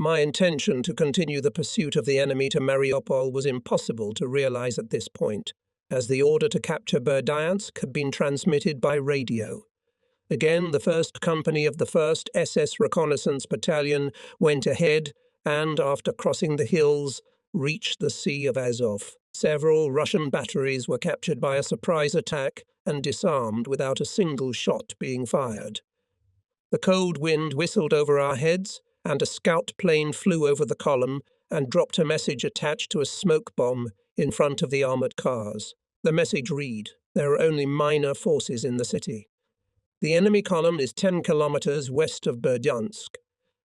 My intention to continue the pursuit of the enemy to Mariupol was impossible to realize at this point, as the order to capture Berdyansk had been transmitted by radio. Again, the 1st Company of the 1st SS Reconnaissance Battalion went ahead and, after crossing the hills, reached the Sea of Azov. Several Russian batteries were captured by a surprise attack and disarmed without a single shot being fired. The cold wind whistled over our heads, and a scout plane flew over the column and dropped a message attached to a smoke bomb in front of the armoured cars. The message read, "There are only minor forces in the city. The enemy column is 10 kilometers west of Berdyansk.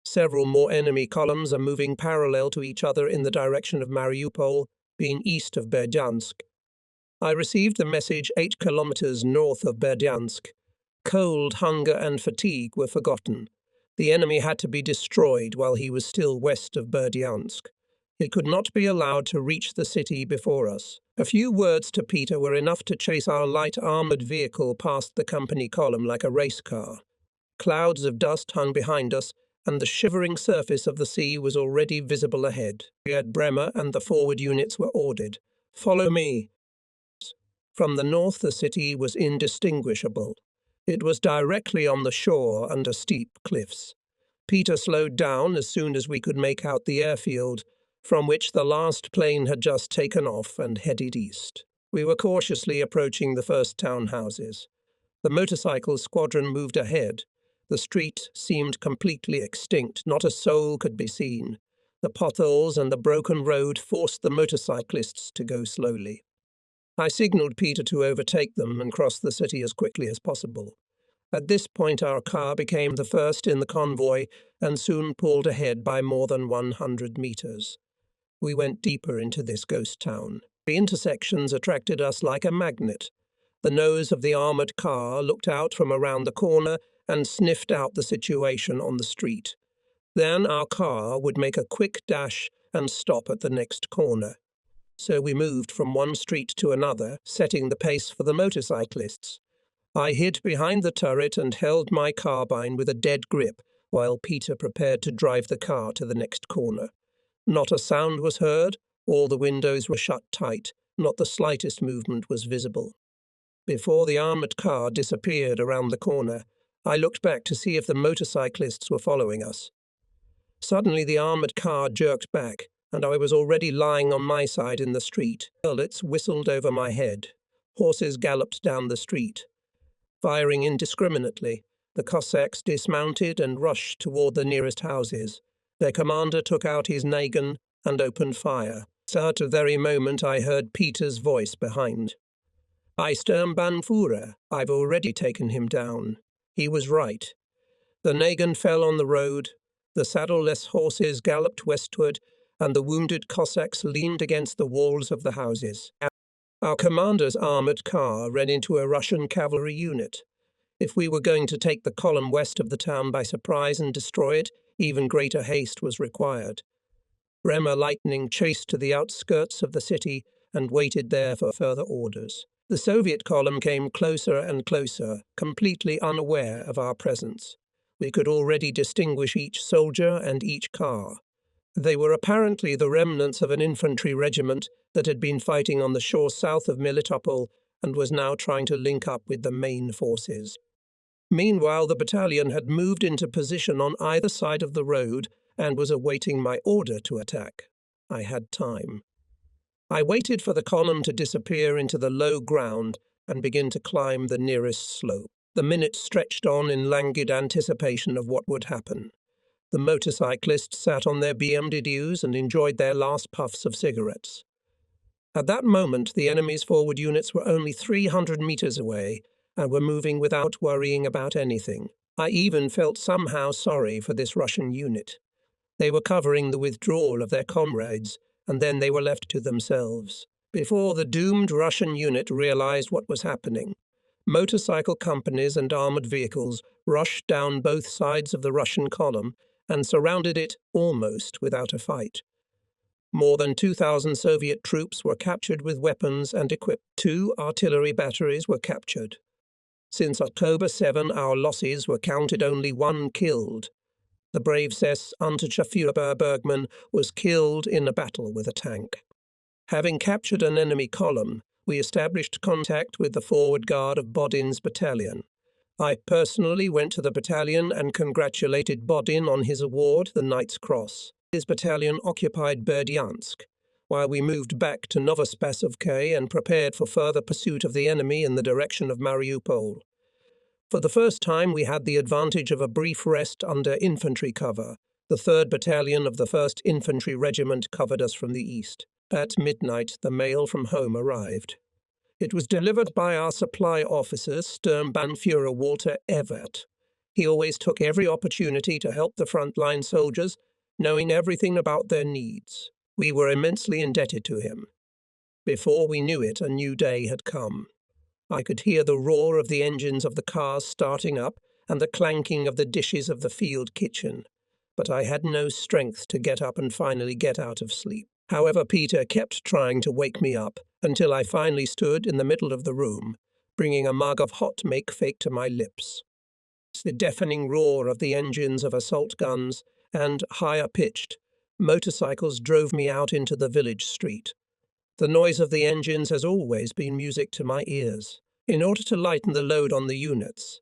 Several more enemy columns are moving parallel to each other in the direction of Mariupol, being east of Berdyansk. I received the message 8 kilometers north of Berdyansk. Cold, hunger, and fatigue were forgotten. The enemy had to be destroyed while he was still west of Berdyansk. He could not be allowed to reach the city before us. A few words to Peter were enough to chase our light armoured vehicle past the company column like a race car. Clouds of dust hung behind us, and the shivering surface of the sea was already visible ahead. Bremer and the forward units were ordered. "Follow me." From the north the city was indistinguishable. It was directly on the shore under steep cliffs. Peter slowed down as soon as we could make out the airfield, from which the last plane had just taken off and headed east. We were cautiously approaching the first townhouses. The motorcycle squadron moved ahead. The street seemed completely extinct. Not a soul could be seen. The potholes and the broken road forced the motorcyclists to go slowly. I signaled Peter to overtake them and cross the city as quickly as possible. At this point our car became the first in the convoy and soon pulled ahead by more than 100 meters. We went deeper into this ghost town. The intersections attracted us like a magnet. The nose of the armoured car looked out from around the corner and sniffed out the situation on the street. Then our car would make a quick dash and stop at the next corner. So we moved from one street to another, setting the pace for the motorcyclists. I hid behind the turret and held my carbine with a dead grip while Peter prepared to drive the car to the next corner. Not a sound was heard, all the windows were shut tight, not the slightest movement was visible. Before the armoured car disappeared around the corner, I looked back to see if the motorcyclists were following us. Suddenly the armoured car jerked back, and I was already lying on my side in the street. Bullets whistled over my head. Horses galloped down the street. Firing indiscriminately, the Cossacks dismounted and rushed toward the nearest houses. Their commander took out his Nagin and opened fire. At the very moment I heard Peter's voice behind. "I Sturmbannführer, I've already taken him down." He was right. The Nagin fell on the road, the saddleless horses galloped westward, and the wounded Cossacks leaned against the walls of the houses. Our commander's armoured car ran into a Russian cavalry unit. If we were going to take the column west of the town by surprise and destroy it, even greater haste was required. Bremer Lightning chased to the outskirts of the city and waited there for further orders. The Soviet column came closer and closer, completely unaware of our presence. We could already distinguish each soldier and each car. They were apparently the remnants of an infantry regiment that had been fighting on the shore south of Melitopol and was now trying to link up with the main forces. Meanwhile, the battalion had moved into position on either side of the road and was awaiting my order to attack. I had time. I waited for the column to disappear into the low ground and begin to climb the nearest slope. The minutes stretched on in languid anticipation of what would happen. The motorcyclists sat on their BMWs and enjoyed their last puffs of cigarettes. At that moment, the enemy's forward units were only 300 meters away and were moving without worrying about anything. I even felt somehow sorry for this Russian unit. They were covering the withdrawal of their comrades, and then they were left to themselves. Before the doomed Russian unit realized what was happening, motorcycle companies and armored vehicles rushed down both sides of the Russian column and surrounded it almost without a fight. More than 2,000 Soviet troops were captured with weapons and equipped. 2 artillery batteries were captured. Since October 7, our losses were counted only 1 killed. The brave SS Unterscharführer Bergmann was killed in a battle with a tank. Having captured an enemy column, we established contact with the forward guard of Bodin's battalion. I personally went to the battalion and congratulated Bodin on his award, the Knight's Cross. His battalion occupied Berdyansk, while we moved back to Novospasovka and prepared for further pursuit of the enemy in the direction of Mariupol. For the first time, we had the advantage of a brief rest under infantry cover. The 3rd Battalion of the 1st Infantry Regiment covered us from the east. At midnight, the mail from home arrived. It was delivered by our supply officer, Sturmbannführer Walter Evert. He always took every opportunity to help the frontline soldiers, knowing everything about their needs. We were immensely indebted to him. Before we knew it, a new day had come. I could hear the roar of the engines of the cars starting up and the clanking of the dishes of the field kitchen, but I had no strength to get up and finally get out of sleep. However, Peter kept trying to wake me up until I finally stood in the middle of the room, bringing a mug of hot make-fake to my lips. The deafening roar of the engines of assault guns and, higher-pitched, motorcycles drove me out into the village street. The noise of the engines has always been music to my ears. In order to lighten the load on the units,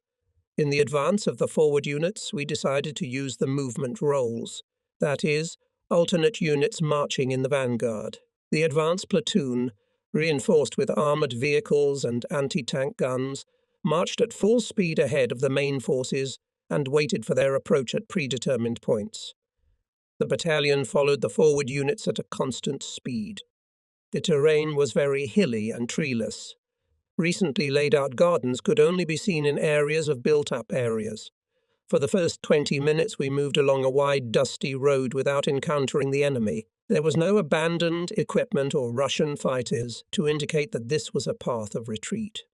in the advance of the forward units, we decided to use the movement rolls, that is, alternate units marching in the vanguard. The advance platoon, reinforced with armoured vehicles and anti-tank guns, marched at full speed ahead of the main forces and waited for their approach at predetermined points. The battalion followed the forward units at a constant speed. The terrain was very hilly and treeless. Recently laid-out gardens could only be seen in areas of built-up areas. For the first 20 minutes we moved along a wide, dusty road without encountering the enemy. There was no abandoned equipment or Russian fighters to indicate that this was a path of retreat.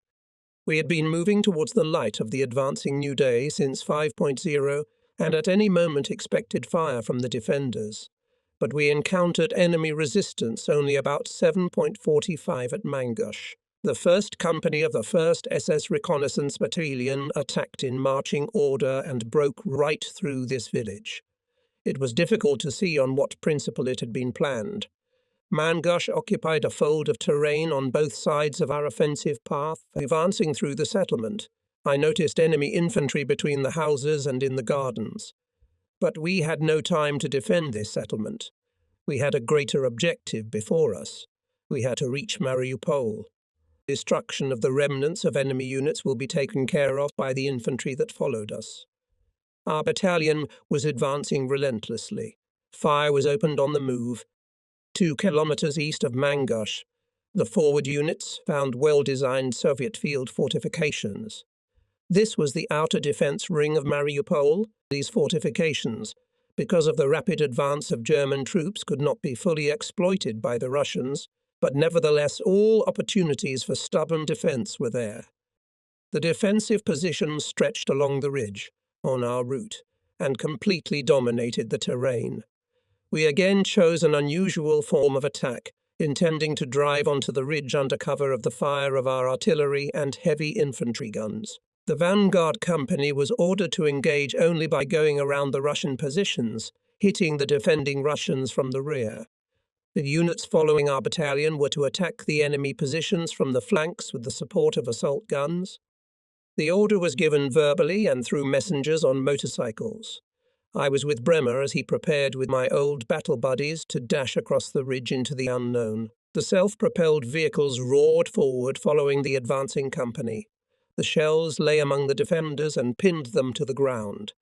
We had been moving towards the light of the advancing new day since 5.0 and at any moment expected fire from the defenders. But we encountered enemy resistance only about 7.45 at Mangush. The 1st Company of the 1st SS Reconnaissance Battalion attacked in marching order and broke right through this village. It was difficult to see on what principle it had been planned. Mangush occupied a fold of terrain on both sides of our offensive path. Advancing through the settlement, I noticed enemy infantry between the houses and in the gardens. But we had no time to defend this settlement. We had a greater objective before us. We had to reach Mariupol. Destruction of the remnants of enemy units will be taken care of by the infantry that followed us. Our battalion was advancing relentlessly. Fire was opened on the move. 2 kilometers east of Mangush, the forward units found well-designed Soviet field fortifications. This was the outer defense ring of Mariupol. These fortifications, because of the rapid advance of German troops, could not be fully exploited by the Russians, but nevertheless all opportunities for stubborn defense were there. The defensive positions stretched along the ridge, on our route, and completely dominated the terrain. We again chose an unusual form of attack, intending to drive onto the ridge under cover of the fire of our artillery and heavy infantry guns. The vanguard company was ordered to engage only by going around the Russian positions, hitting the defending Russians from the rear. The units following our battalion were to attack the enemy positions from the flanks with the support of assault guns. The order was given verbally and through messengers on motorcycles. I was with Bremer as he prepared with my old battle buddies to dash across the ridge into the unknown. The self-propelled vehicles roared forward following the advancing company. The shells lay among the defenders and pinned them to the ground.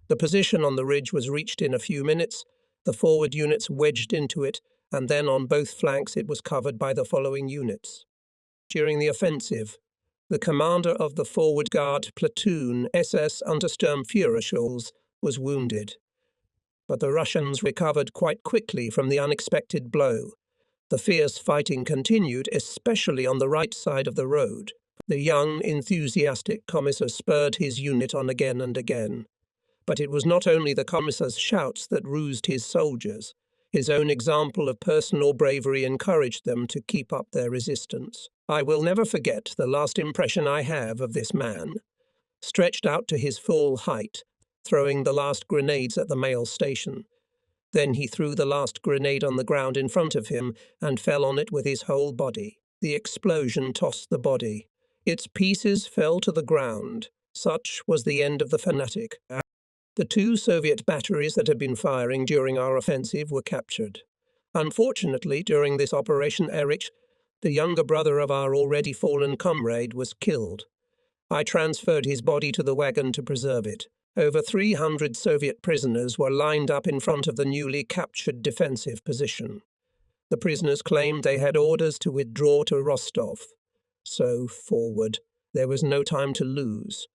The position on the ridge was reached in a few minutes, the forward units wedged into it, and then on both flanks it was covered by the following units. During the offensive, the commander of the forward guard platoon, SS Untersturmführer, was wounded. But the Russians recovered quite quickly from the unexpected blow. The fierce fighting continued, especially on the right side of the road. The young, enthusiastic commissar spurred his unit on again and again. But it was not only the commissar's shouts that roused his soldiers. His own example of personal bravery encouraged them to keep up their resistance. I will never forget the last impression I have of this man. Stretched out to his full height, throwing the last grenades at the mail station. Then he threw the last grenade on the ground in front of him and fell on it with his whole body. The explosion tossed the body. Its pieces fell to the ground. Such was the end of the fanatic. The 2 Soviet batteries that had been firing during our offensive were captured. Unfortunately, during this Operation Erich, the younger brother of our already fallen comrade was killed. I transferred his body to the wagon to preserve it. Over 300 Soviet prisoners were lined up in front of the newly captured defensive position. The prisoners claimed they had orders to withdraw to Rostov. So, forward. There was no time to lose.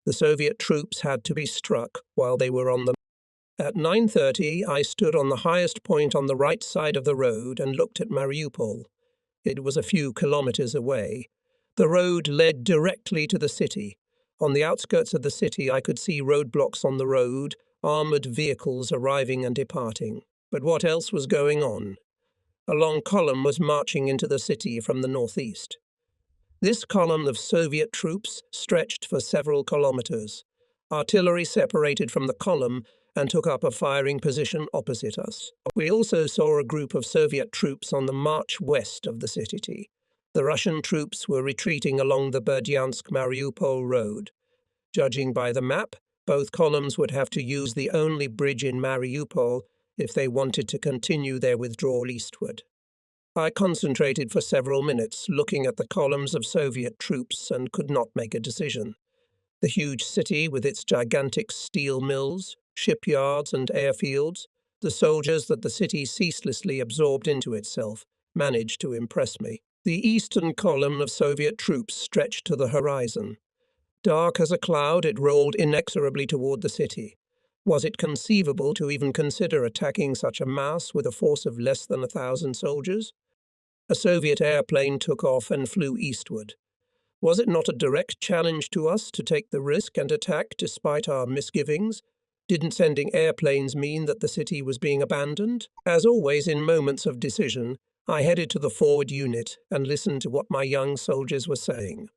The Soviet troops had to be struck while they were on the... At 9:30, I stood on the highest point on the right side of the road and looked at Mariupol. It was a few kilometers away. The road led directly to the city. On the outskirts of the city, I could see roadblocks on the road, armoured vehicles arriving and departing. But what else was going on? A long column was marching into the city from the northeast. This column of Soviet troops stretched for several kilometers. Artillery separated from the column and took up a firing position opposite us. We also saw a group of Soviet troops on the march west of the city. The Russian troops were retreating along the Berdyansk-Mariupol road. Judging by the map, both columns would have to use the only bridge in Mariupol if they wanted to continue their withdrawal eastward. I concentrated for several minutes, looking at the columns of Soviet troops, and could not make a decision. The huge city with its gigantic steel mills, shipyards and airfields, the soldiers that the city ceaselessly absorbed into itself, managed to impress me. The eastern column of Soviet troops stretched to the horizon. Dark as a cloud, it rolled inexorably toward the city. Was it conceivable to even consider attacking such a mass with a force of less than 1,000 soldiers? A Soviet airplane took off and flew eastward. Was it not a direct challenge to us to take the risk and attack despite our misgivings? Didn't sending airplanes mean that the city was being abandoned? As always in moments of decision, I headed to the forward unit and listened to what my young soldiers were saying.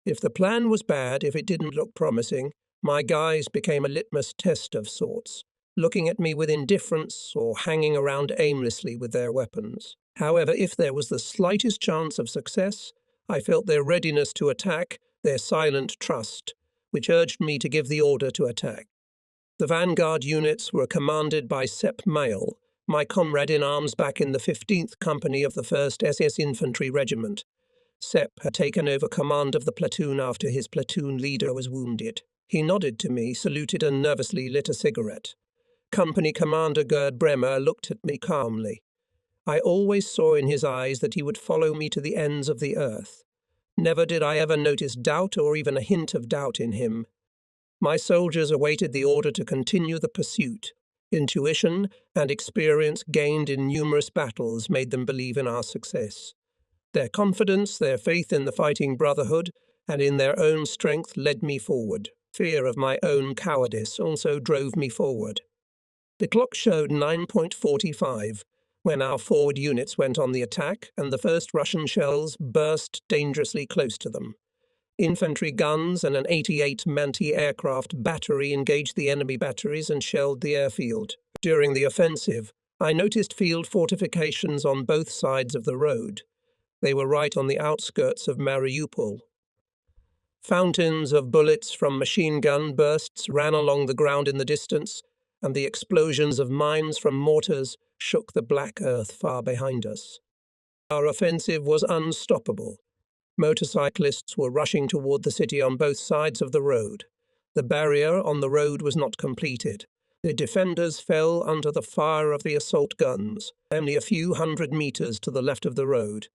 If the plan was bad, if it didn't look promising, my guys became a litmus test of sorts, looking at me with indifference or hanging around aimlessly with their weapons. However, if there was the slightest chance of success, I felt their readiness to attack, their silent trust, which urged me to give the order to attack. The vanguard units were commanded by Sepp Mail, my comrade in arms back in the 15th Company of the 1st SS Infantry Regiment. Sepp had taken over command of the platoon after his platoon leader was wounded. He nodded to me, saluted and nervously lit a cigarette. Company Commander Gerd Bremer looked at me calmly. I always saw in his eyes that he would follow me to the ends of the earth. Never did I ever notice doubt or even a hint of doubt in him. My soldiers awaited the order to continue the pursuit. Intuition and experience gained in numerous battles made them believe in our success. Their confidence, their faith in the fighting brotherhood, and in their own strength led me forward. Fear of my own cowardice also drove me forward. The clock showed 9:45 when our forward units went on the attack and the first Russian shells burst dangerously close to them. Infantry guns and an 88 anti-aircraft battery engaged the enemy batteries and shelled the airfield. During the offensive, I noticed field fortifications on both sides of the road. They were right on the outskirts of Mariupol. Fountains of bullets from machine gun bursts ran along the ground in the distance, and the explosions of mines from mortars shook the black earth far behind us. Our offensive was unstoppable. Motorcyclists were rushing toward the city on both sides of the road. The barrier on the road was not completed. The defenders fell under the fire of the assault guns, only a few hundred meters to the left of the road.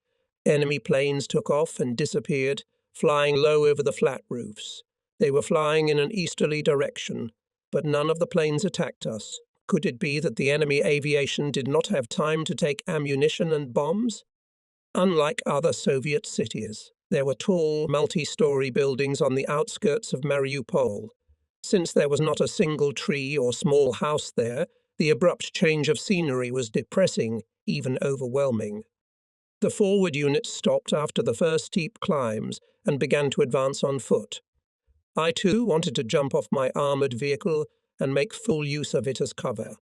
Enemy planes took off and disappeared, flying low over the flat roofs. They were flying in an easterly direction, but none of the planes attacked us. Could it be that the enemy aviation did not have time to take ammunition and bombs? Unlike other Soviet cities, there were tall, multi-story buildings on the outskirts of Mariupol. Since there was not a single tree or small house there, the abrupt change of scenery was depressing, even overwhelming. The forward units stopped after the first steep climbs and began to advance on foot. I too wanted to jump off my armoured vehicle and make full use of it as cover.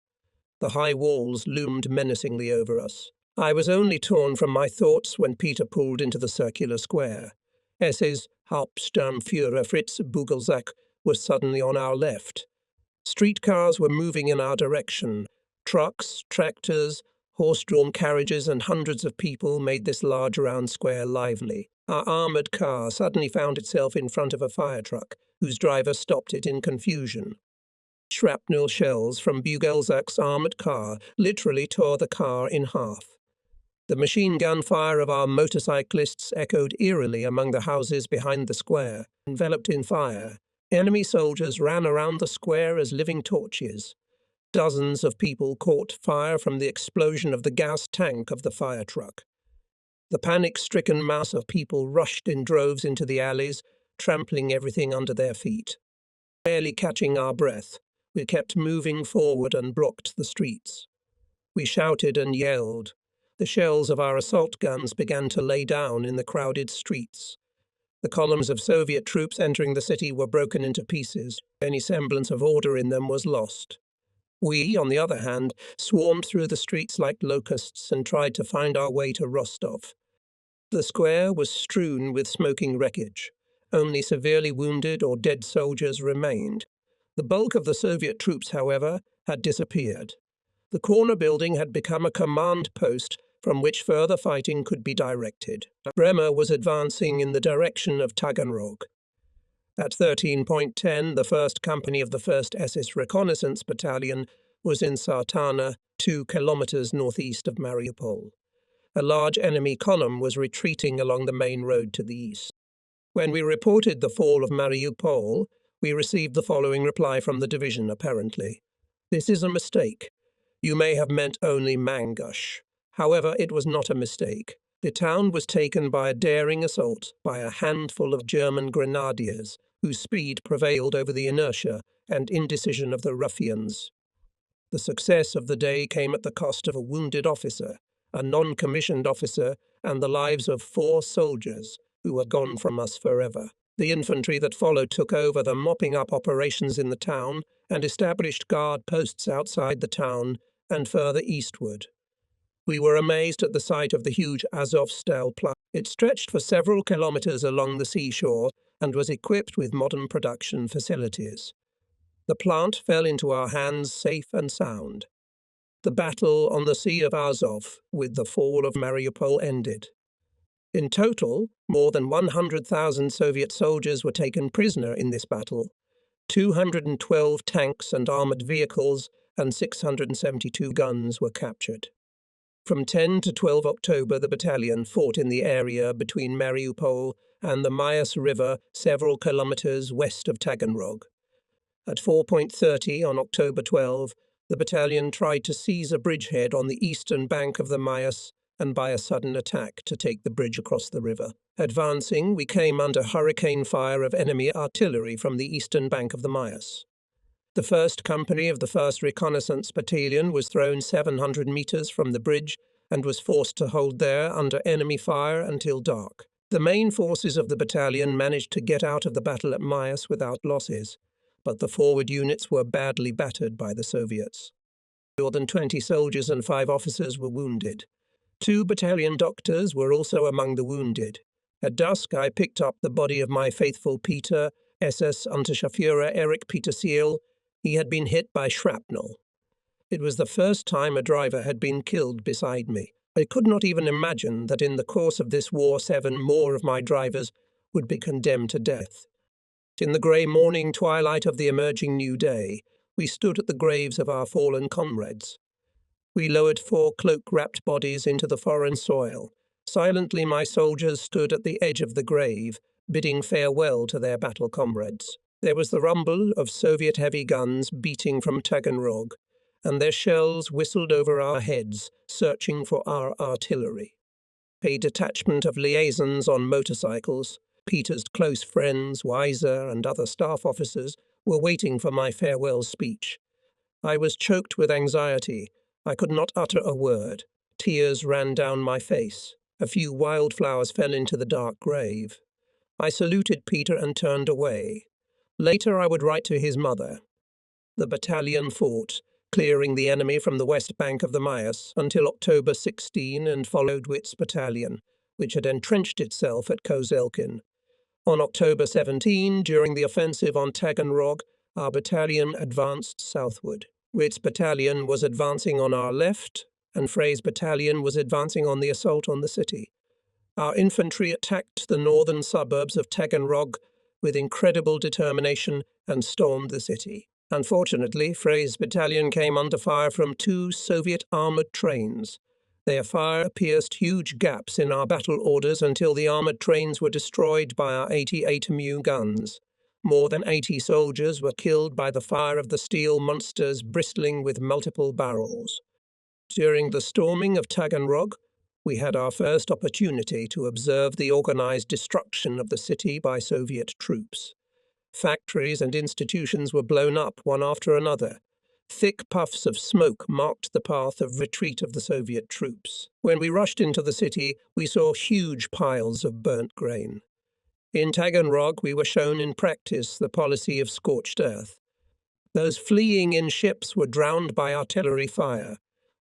The high walls loomed menacingly over us. I was only torn from my thoughts when Peter pulled into the circular square. SS Hauptsturmführer Fritz Bugelsack was suddenly on our left. Streetcars were moving in our direction. Trucks, tractors, horse-drawn carriages and hundreds of people made this large round square lively. Our armoured car suddenly found itself in front of a fire truck, whose driver stopped it in confusion. Shrapnel shells from Bugelsack's armoured car literally tore the car in half. The machine gun fire of our motorcyclists echoed eerily among the houses behind the square. Enveloped in fire, enemy soldiers ran around the square as living torches. Dozens of people caught fire from the explosion of the gas tank of the fire truck. The panic-stricken mass of people rushed in droves into the alleys, trampling everything under their feet. Barely catching our breath, we kept moving forward and blocked the streets. We shouted and yelled. The shells of our assault guns began to lay down in the crowded streets. The columns of Soviet troops entering the city were broken into pieces. Any semblance of order in them was lost. We, on the other hand, swarmed through the streets like locusts and tried to find our way to Rostov. The square was strewn with smoking wreckage. Only severely wounded or dead soldiers remained. The bulk of the Soviet troops, however, had disappeared. The corner building had become a command post from which further fighting could be directed. Bremer was advancing in the direction of Taganrog. At 13.10, the 1st Company of the 1st SS Reconnaissance Battalion was in Sartana, 2 kilometers northeast of Mariupol. A large enemy column was retreating along the main road to the east. When we reported the fall of Mariupol, we received the following reply from the division, apparently. "This is a mistake. You may have meant only Mangush." However, it was not a mistake. The town was taken by a daring assault by a handful of German grenadiers, whose speed prevailed over the inertia and indecision of the ruffians. The success of the day came at the cost of a wounded officer, a non-commissioned officer, and the lives of 4 soldiers, who were gone from us forever. The infantry that followed took over the mopping-up operations in the town and established guard posts outside the town and further eastward. We were amazed at the sight of the huge Azovstal plant. It stretched for several kilometers along the seashore and was equipped with modern production facilities. The plant fell into our hands safe and sound. The battle on the Sea of Azov with the fall of Mariupol ended. In total, more than 100,000 Soviet soldiers were taken prisoner in this battle. 212 tanks and armoured vehicles and 672 guns were captured. From 10 to 12 October, the battalion fought in the area between Mariupol and the Mayas River, several kilometers west of Taganrog. At 4:30 on October 12, the battalion tried to seize a bridgehead on the eastern bank of the Mayas and by a sudden attack to take the bridge across the river. Advancing, we came under hurricane fire of enemy artillery from the eastern bank of the Mayas. The 1st Company of the 1st Reconnaissance Battalion was thrown 700 meters from the bridge and was forced to hold there under enemy fire until dark. The main forces of the battalion managed to get out of the battle at Mayas without losses, but the forward units were badly battered by the Soviets. More than 20 soldiers and 5 officers were wounded. 2 battalion doctors were also among the wounded. At dusk, I picked up the body of my faithful Peter, SS Unterscharführer Erich Petersiel. He had been hit by shrapnel. It was the first time a driver had been killed beside me. I could not even imagine that in the course of this war 7 more of my drivers would be condemned to death. In the grey morning twilight of the emerging new day, we stood at the graves of our fallen comrades. We lowered 4 cloak-wrapped bodies into the foreign soil. Silently my soldiers stood at the edge of the grave, bidding farewell to their battle comrades. There was the rumble of Soviet heavy guns beating from Taganrog, and their shells whistled over our heads, searching for our artillery. A detachment of liaisons on motorcycles, Peter's close friends, Weiser, and other staff officers, were waiting for my farewell speech. I was choked with anxiety. I could not utter a word. Tears ran down my face. A few wildflowers fell into the dark grave. I saluted Peter and turned away. Later I would write to his mother. The battalion fought, clearing the enemy from the west bank of the Maas until October 16 and followed Witt's battalion, which had entrenched itself at Kozelkin. On October 17, during the offensive on Taganrog, our battalion advanced southward. Witt's battalion was advancing on our left, and Frey's battalion was advancing on the assault on the city. Our infantry attacked the northern suburbs of Taganrog with incredible determination and stormed the city. Unfortunately, Frey's battalion came under fire from 2 Soviet armoured trains. Their fire pierced huge gaps in our battle orders until the armoured trains were destroyed by our 88 Mu guns. More than 80 soldiers were killed by the fire of the steel monsters bristling with multiple barrels. During the storming of Taganrog, we had our first opportunity to observe the organized destruction of the city by Soviet troops. Factories and institutions were blown up one after another. Thick puffs of smoke marked the path of retreat of the Soviet troops. When we rushed into the city, we saw huge piles of burnt grain. In Taganrog, we were shown in practice the policy of scorched earth. Those fleeing in ships were drowned by artillery fire.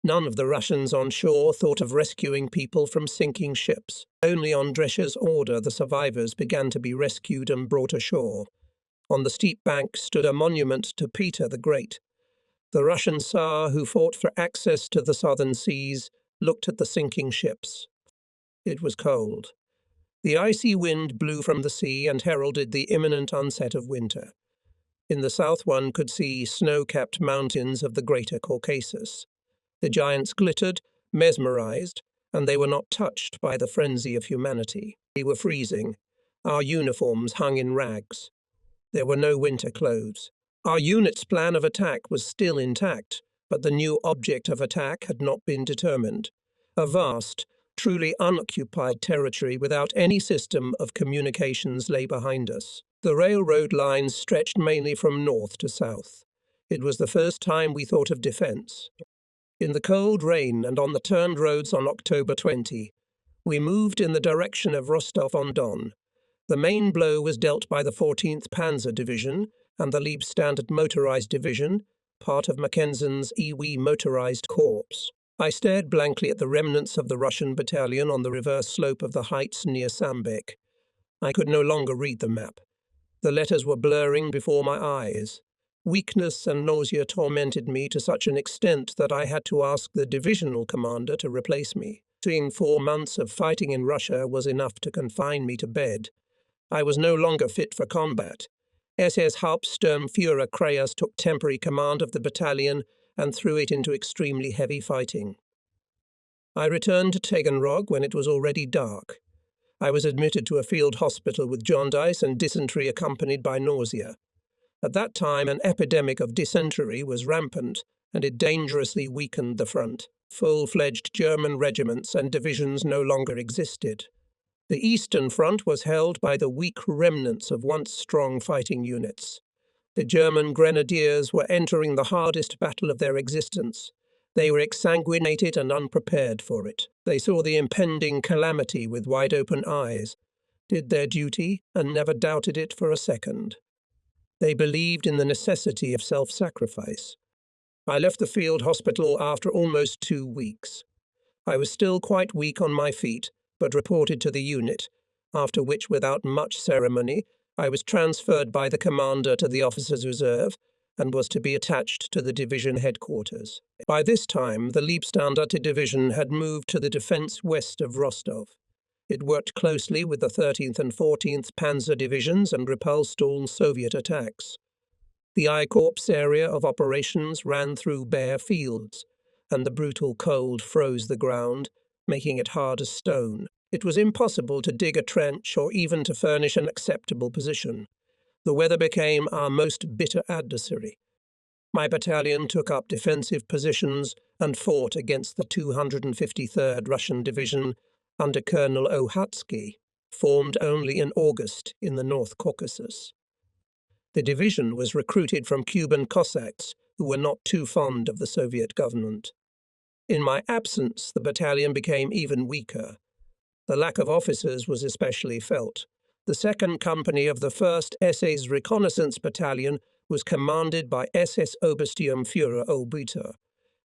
None of the Russians on shore thought of rescuing people from sinking ships. Only on Drescher's order the survivors began to be rescued and brought ashore. On the steep bank stood a monument to Peter the Great. The Russian Tsar, who fought for access to the southern seas, looked at the sinking ships. It was cold. The icy wind blew from the sea and heralded the imminent onset of winter. In the south one could see snow-capped mountains of the Greater Caucasus. The giants glittered, mesmerized, and they were not touched by the frenzy of humanity. We were freezing. Our uniforms hung in rags. There were no winter clothes. Our unit's plan of attack was still intact, but the new object of attack had not been determined. A vast, truly unoccupied territory without any system of communications lay behind us. The railroad lines stretched mainly from north to south. It was the first time we thought of defense. In the cold rain and on the turned roads on October 20, we moved in the direction of Rostov-on-Don. The main blow was dealt by the 14th Panzer Division and the Liebstandard Motorized Division, part of Mackenson's EW Motorized Corps. I stared blankly at the remnants of the Russian battalion on the reverse slope of the heights near Sambek. I could no longer read the map. The letters were blurring before my eyes. Weakness and nausea tormented me to such an extent that I had to ask the divisional commander to replace me. Seeing 4 months of fighting in Russia was enough to confine me to bed. I was no longer fit for combat. SS Hauptsturmführer Kreyers took temporary command of the battalion and threw it into extremely heavy fighting. I returned to Taganrog when it was already dark. I was admitted to a field hospital with jaundice and dysentery accompanied by nausea. At that time, an epidemic of dysentery was rampant, and it dangerously weakened the front. Full-fledged German regiments and divisions no longer existed. The Eastern Front was held by the weak remnants of once strong fighting units. The German grenadiers were entering the hardest battle of their existence. They were exsanguinated and unprepared for it. They saw the impending calamity with wide-open eyes, did their duty, and never doubted it for a second. They believed in the necessity of self-sacrifice. I left the field hospital after almost 2 weeks. I was still quite weak on my feet, but reported to the unit, after which, without much ceremony, I was transferred by the commander to the officers' reserve and was to be attached to the division headquarters. By this time, the Liebstandarte division had moved to the defense west of Rostov. It worked closely with the 13th and 14th Panzer divisions and repulsed all Soviet attacks. The I Corps area of operations ran through bare fields, and the brutal cold froze the ground, making it hard as stone. It was impossible to dig a trench or even to furnish an acceptable position. The weather became our most bitter adversary. My battalion took up defensive positions and fought against the 253rd Russian Division under Colonel Ohatsky, formed only in August in the North Caucasus. The division was recruited from Cuban Cossacks who were not too fond of the Soviet government. In my absence, the battalion became even weaker. The lack of officers was especially felt. The second company of the 1st SS Reconnaissance Battalion was commanded by SS Obersturmführer Obüter.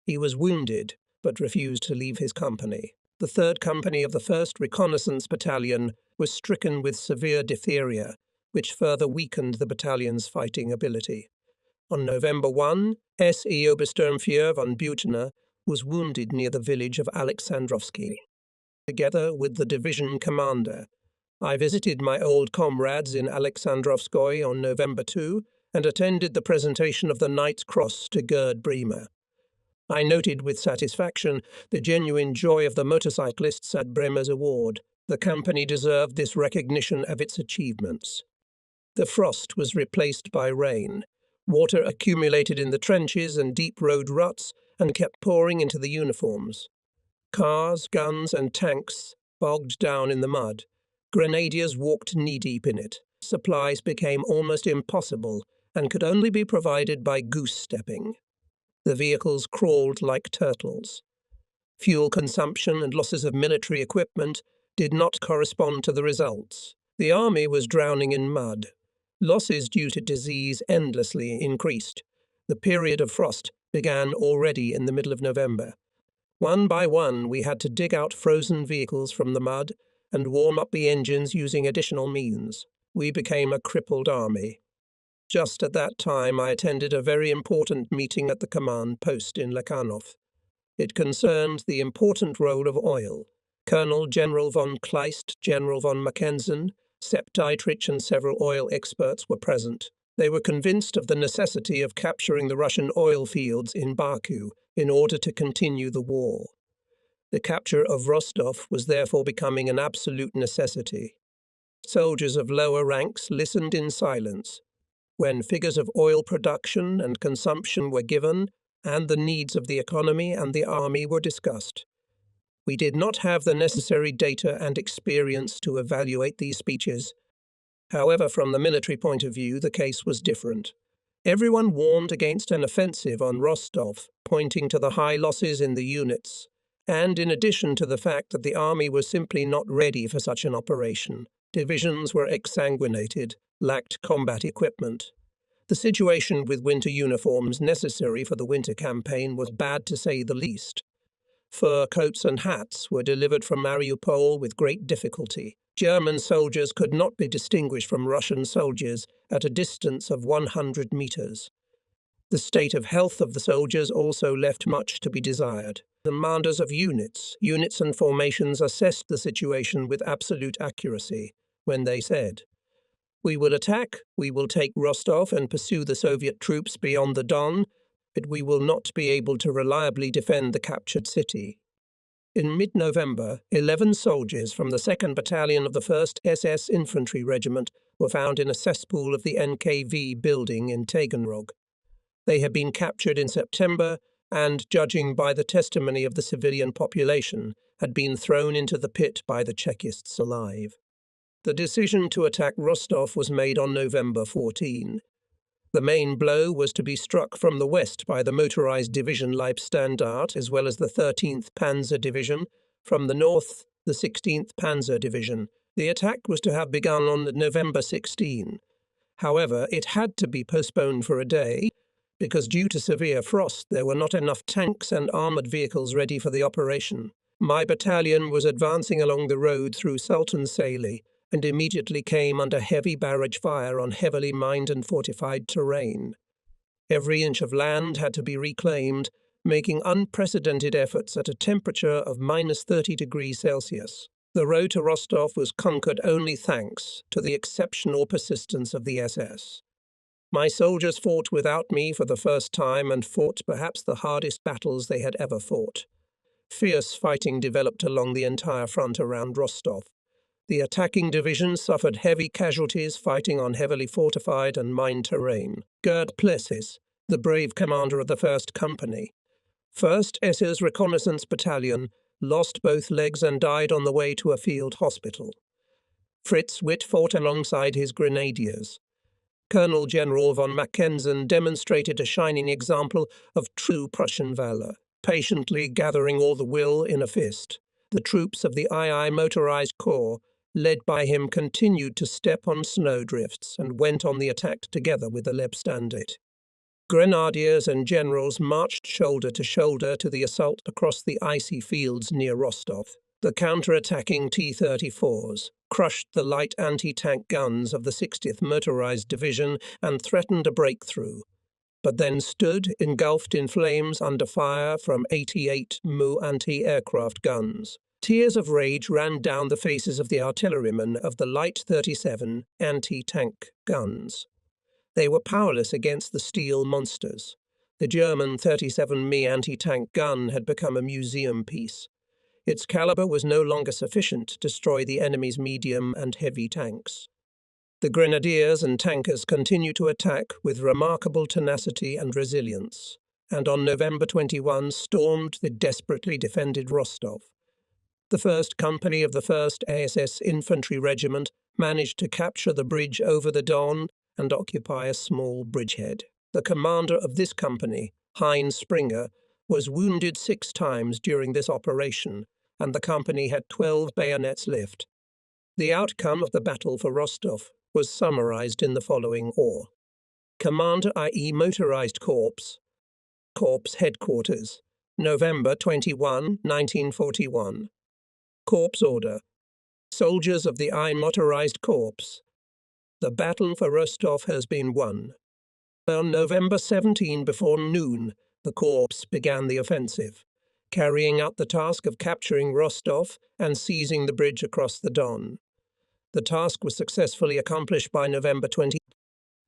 He was wounded, but refused to leave his company. The third company of the 1st Reconnaissance Battalion was stricken with severe diphtheria, which further weakened the battalion's fighting ability. On November 1, SE Obersturmführer von Büchner was wounded near the village of Alexandrovsky. Together with the division commander, I visited my old comrades in Alexandrovskoy on November 2 and attended the presentation of the Knight's Cross to Gerd Bremer. I noted with satisfaction the genuine joy of the motorcyclists at Bremer's award. The company deserved this recognition of its achievements. The frost was replaced by rain. Water accumulated in the trenches and deep road ruts and kept pouring into the uniforms. Cars, guns, and tanks bogged down in the mud. Grenadiers walked knee-deep in it. Supplies became almost impossible and could only be provided by goose-stepping. The vehicles crawled like turtles. Fuel consumption and losses of military equipment did not correspond to the results. The army was drowning in mud. Losses due to disease endlessly increased. The period of frost began already in the middle of November. One by one, we had to dig out frozen vehicles from the mud and warm up the engines using additional means. We became a crippled army. Just at that time, I attended a very important meeting at the command post in Lekhanov. It concerned the important role of oil. Colonel General von Kleist, General von Mackensen, Sepp Dietrich and several oil experts were present. They were convinced of the necessity of capturing the Russian oil fields in Baku in order to continue the war. The capture of Rostov was therefore becoming an absolute necessity. Soldiers of lower ranks listened in silence when figures of oil production and consumption were given and the needs of the economy and the army were discussed. We did not have the necessary data and experience to evaluate these speeches. However, from the military point of view, the case was different. Everyone warned against an offensive on Rostov, pointing to the high losses in the units, and in addition to the fact that the army was simply not ready for such an operation. Divisions were exsanguinated, lacked combat equipment. The situation with winter uniforms necessary for the winter campaign was bad to say the least. Fur coats and hats were delivered from Mariupol with great difficulty. German soldiers could not be distinguished from Russian soldiers at a distance of 100 meters. The state of health of the soldiers also left much to be desired. The commanders of units and formations assessed the situation with absolute accuracy when they said, "We will attack, we will take Rostov and pursue the Soviet troops beyond the Don, but we will not be able to reliably defend the captured city." In mid-November, 11 soldiers from the 2nd Battalion of the 1st SS Infantry Regiment were found in a cesspool of the NKV building in Taganrog. They had been captured in September and, judging by the testimony of the civilian population, had been thrown into the pit by the Chekists alive. The decision to attack Rostov was made on November 14. The main blow was to be struck from the west by the motorized division Leibstandart as well as the 13th Panzer Division, from the north the 16th Panzer Division. The attack was to have begun on November 16. However, it had to be postponed for a day because due to severe frost there were not enough tanks and armoured vehicles ready for the operation. My battalion was advancing along the road through Sultan Seyli and immediately came under heavy barrage fire on heavily mined and fortified terrain. Every inch of land had to be reclaimed, making unprecedented efforts at a temperature of -30 degrees Celsius. The road to Rostov was conquered only thanks to the exceptional persistence of the SS. My soldiers fought without me for the first time and fought perhaps the hardest battles they had ever fought. Fierce fighting developed along the entire front around Rostov. The attacking division suffered heavy casualties fighting on heavily fortified and mined terrain. Gerd Plessis, the brave commander of the 1st Company, 1st SS Reconnaissance Battalion, lost both legs and died on the way to a field hospital. Fritz Witt fought alongside his grenadiers. Colonel General von Mackensen demonstrated a shining example of true Prussian valor, patiently gathering all the will in a fist. The troops of the II Motorized Corps led by him, continued to step on snowdrifts and went on the attack together with the Leibstandarte. Grenadiers and generals marched shoulder to the assault across the icy fields near Rostov. The counter-attacking T-34s crushed the light anti-tank guns of the 60th Motorized Division and threatened a breakthrough, but then stood engulfed in flames under fire from 88 Mu anti-aircraft guns. Tears of rage ran down the faces of the artillerymen of the Light 37 anti-tank guns. They were powerless against the steel monsters. The German 37 Me anti-tank gun had become a museum piece. Its caliber was no longer sufficient to destroy the enemy's medium and heavy tanks. The grenadiers and tankers continued to attack with remarkable tenacity and resilience, and on November 21 stormed the desperately defended Rostov. The 1st Company of the 1st ASS Infantry Regiment managed to capture the bridge over the Don and occupy a small bridgehead. The commander of this company, Heinz Springer, was wounded 6 times during this operation, and the company had 12 bayonets left. The outcome of the battle for Rostov was summarized in the following or. Commander IE Motorized Corps, Corps Headquarters, November 21, 1941. Corps Order. Soldiers of the I Motorized Corps. The battle for Rostov has been won. On November 17 before noon, the Corps began the offensive, carrying out the task of capturing Rostov and seizing the bridge across the Don. The task was successfully accomplished by November 20.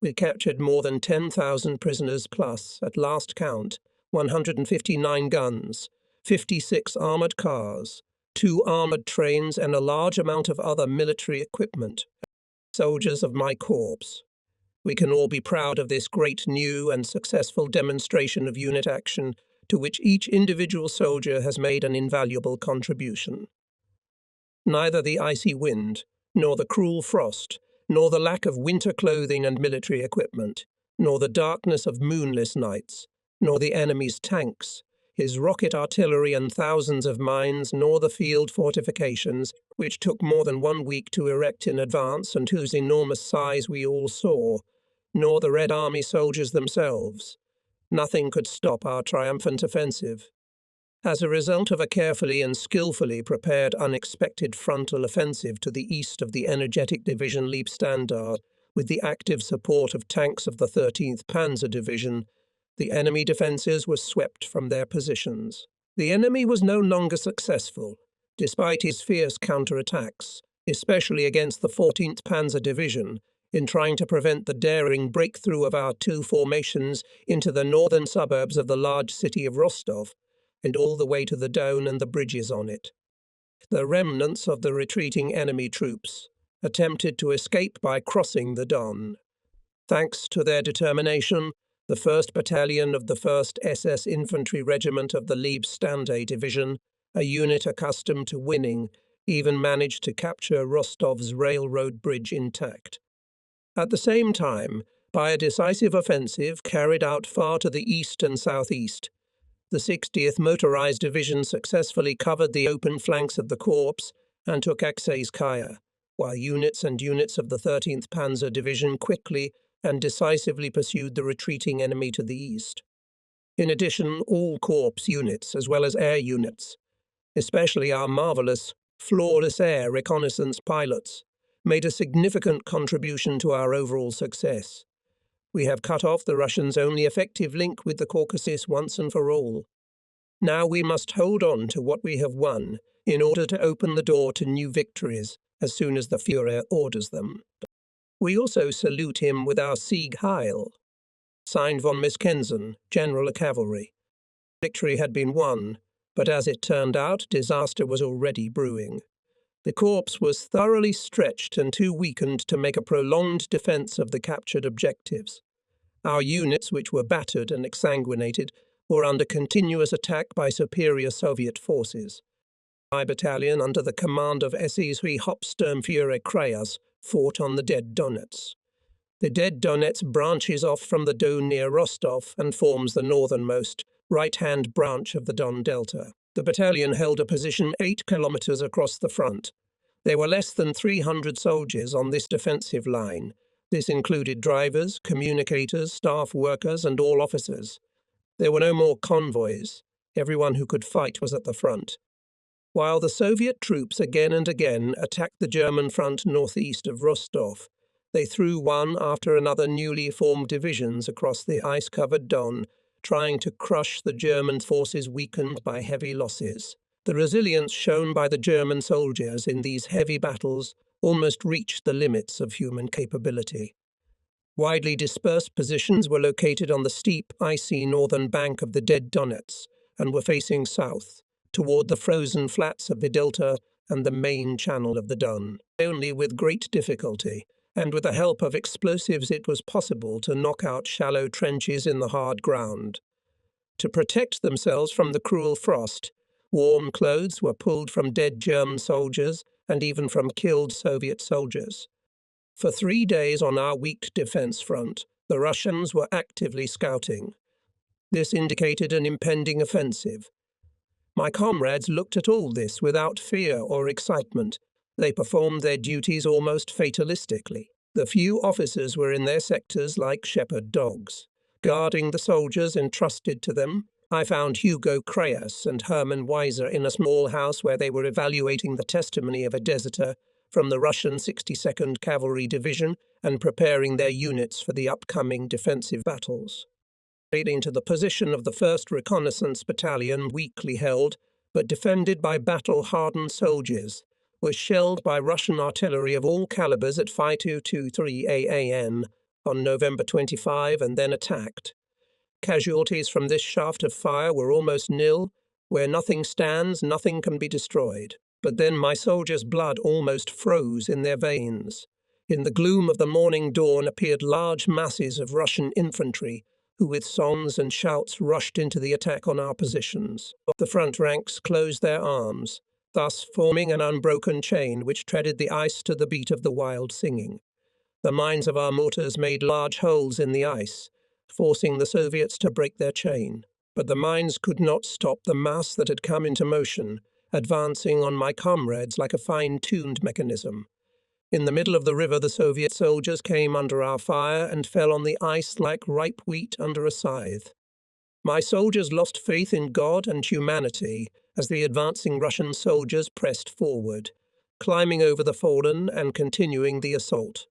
We captured more than 10,000 prisoners plus, at last count, 159 guns, 56 armoured cars, 2 armoured trains and a large amount of other military equipment. Soldiers of my corps, we can all be proud of this great new and successful demonstration of unit action to which each individual soldier has made an invaluable contribution. Neither the icy wind, nor the cruel frost, nor the lack of winter clothing and military equipment, nor the darkness of moonless nights, nor the enemy's tanks, his rocket artillery and thousands of mines, nor the field fortifications, which took more than 1 week to erect in advance and whose enormous size we all saw, nor the Red Army soldiers themselves. Nothing could stop our triumphant offensive. As a result of a carefully and skillfully prepared unexpected frontal offensive to the east of the energetic division Leibstandarte, with the active support of tanks of the 13th Panzer Division, the enemy defences were swept from their positions. The enemy was no longer successful, despite his fierce counterattacks, especially against the 14th Panzer Division, in trying to prevent the daring breakthrough of our 2 formations into the northern suburbs of the large city of Rostov, and all the way to the Don and the bridges on it. The remnants of the retreating enemy troops attempted to escape by crossing the Don. Thanks to their determination, the 1st Battalion of the 1st SS Infantry Regiment of the Leibstandarte Division, a unit accustomed to winning, even managed to capture Rostov's railroad bridge intact. At the same time, by a decisive offensive carried out far to the east and southeast, the 60th Motorized Division successfully covered the open flanks of the corps and took Aksayskaya, while units and units of the 13th Panzer Division quickly and decisively pursued the retreating enemy to the east. In addition, all corps units, as well as air units, especially our marvellous, flawless air reconnaissance pilots, made a significant contribution to our overall success. We have cut off the Russians' only effective link with the Caucasus once and for all. Now we must hold on to what we have won in order to open the door to new victories as soon as the Führer orders them. We also salute him with our Sieg Heil. Signed von Miskensen, General of Cavalry. Victory had been won, but as it turned out, disaster was already brewing. The corps was thoroughly stretched and too weakened to make a prolonged defence of the captured objectives. Our units, which were battered and exsanguinated, were under continuous attack by superior Soviet forces. My battalion, under the command of SS Hauptsturmführer Krayas, fought on the Dead Donets. The Dead Donets branches off from the Don near Rostov and forms the northernmost, right-hand branch of the Don Delta. The battalion held a position 8 kilometers across the front. There were less than 300 soldiers on this defensive line. This included drivers, communicators, staff workers, and all officers. There were no more convoys. Everyone who could fight was at the front. While the Soviet troops again and again attacked the German front northeast of Rostov, they threw one after another newly formed divisions across the ice-covered Don, trying to crush the German forces weakened by heavy losses. The resilience shown by the German soldiers in these heavy battles almost reached the limits of human capability. Widely dispersed positions were located on the steep, icy northern bank of the dead Donets and were facing south, toward the frozen flats of the delta and the main channel of the Don. Only with great difficulty, and with the help of explosives, it was possible to knock out shallow trenches in the hard ground. To protect themselves from the cruel frost, warm clothes were pulled from dead German soldiers and even from killed Soviet soldiers. For 3 days on our weak defense front, the Russians were actively scouting. This indicated an impending offensive. My comrades looked at all this without fear or excitement. They performed their duties almost fatalistically. The few officers were in their sectors like shepherd dogs, guarding the soldiers entrusted to them. I found Hugo Kreyas and Hermann Weiser in a small house where they were evaluating the testimony of a deserter from the Russian 62nd Cavalry Division and preparing their units for the upcoming defensive battles. Into the position of the 1st Reconnaissance Battalion, weakly held, but defended by battle-hardened soldiers, was shelled by Russian artillery of all calibers at 5223 AAN on November 25 and then attacked. Casualties from this shaft of fire were almost nil. Where nothing stands, nothing can be destroyed. But then my soldiers' blood almost froze in their veins. In the gloom of the morning dawn appeared large masses of Russian infantry, who with songs and shouts rushed into the attack on our positions. The front ranks closed their arms, thus forming an unbroken chain which treaded the ice to the beat of the wild singing. The mines of our mortars made large holes in the ice, forcing the Soviets to break their chain. But the mines could not stop the mass that had come into motion, advancing on my comrades like a fine-tuned mechanism. In the middle of the river, the Soviet soldiers came under our fire and fell on the ice like ripe wheat under a scythe. My soldiers lost faith in God and humanity as the advancing Russian soldiers pressed forward, climbing over the fallen and continuing the assault.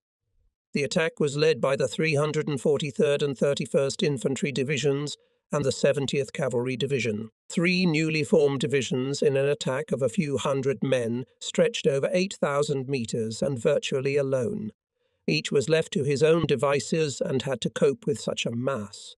The attack was led by the 343rd and 31st Infantry Divisions and the 70th Cavalry Division. 3 newly formed divisions in an attack of a few hundred men stretched over 8,000 meters and virtually alone. Each was left to his own devices and had to cope with such a mass.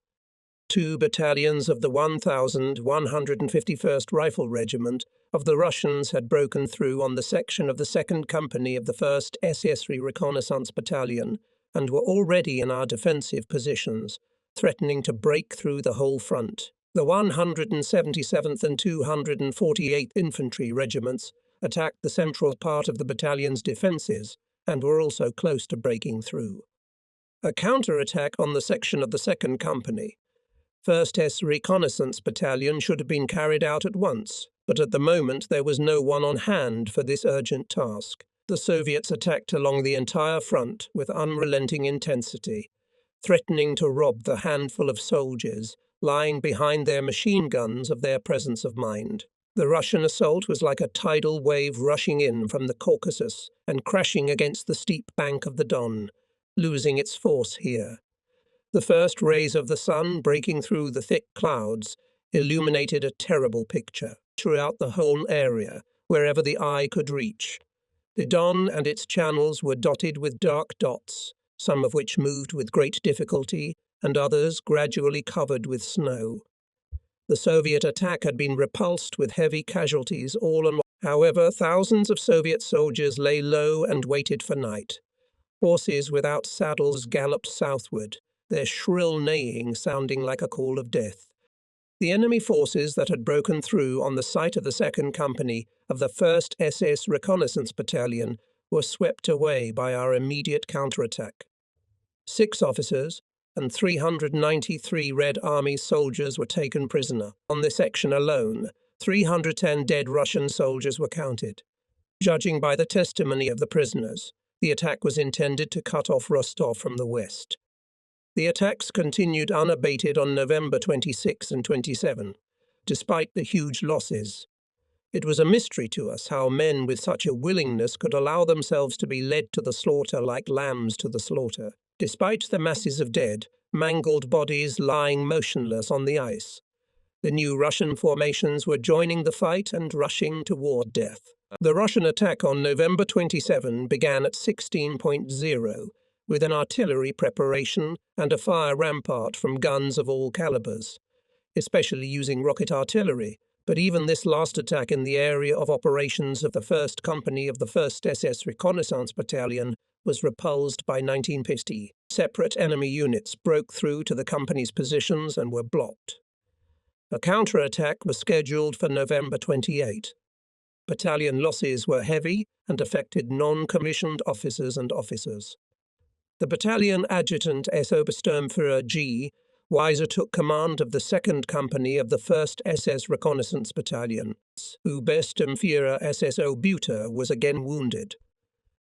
2 battalions of the 1,151st Rifle Regiment of the Russians had broken through on the section of the 2nd Company of the 1st SS Reconnaissance Battalion and were already in our defensive positions, threatening to break through the whole front. The 177th and 248th Infantry Regiments attacked the central part of the battalion's defences and were also close to breaking through. A counter-attack on the section of the 2nd Company, 1st S Reconnaissance Battalion, should have been carried out at once, but at the moment there was no one on hand for this urgent task. The Soviets attacked along the entire front with unrelenting intensity, threatening to rob the handful of soldiers lying behind their machine guns of their presence of mind. The Russian assault was like a tidal wave rushing in from the Caucasus and crashing against the steep bank of the Don, losing its force here. The first rays of the sun, breaking through the thick clouds, illuminated a terrible picture throughout the whole area, wherever the eye could reach. The Don and its channels were dotted with dark dots, some of which moved with great difficulty, and others gradually covered with snow. The Soviet attack had been repulsed with heavy casualties all on. However, thousands of Soviet soldiers lay low and waited for night. Horses without saddles galloped southward, their shrill neighing sounding like a call of death. The enemy forces that had broken through on the site of the 2nd Company of the 1st SS Reconnaissance Battalion were swept away by our immediate counterattack. 6 officers and 393 Red Army soldiers were taken prisoner. On this section alone, 310 dead Russian soldiers were counted. Judging by the testimony of the prisoners, the attack was intended to cut off Rostov from the west. The attacks continued unabated on November 26 and 27, despite the huge losses. It was a mystery to us how men with such a willingness could allow themselves to be led to the slaughter like lambs to the slaughter, despite the masses of dead, mangled bodies lying motionless on the ice. The new Russian formations were joining the fight and rushing toward death. The Russian attack on November 27 began at 16.0, with an artillery preparation and a fire rampart from guns of all calibers, especially using rocket artillery. But even this last attack in the area of operations of the 1st Company of the 1st SS Reconnaissance Battalion was repulsed by 1950. Separate enemy units broke through to the company's positions and were blocked. A counterattack was scheduled for November 28. Battalion losses were heavy and affected non-commissioned officers and officers. The battalion adjutant S. Obersturmführer G. Weiser took command of the 2nd Company of the 1st SS Reconnaissance Battalion. Obersturmführer SSO Buter was again wounded.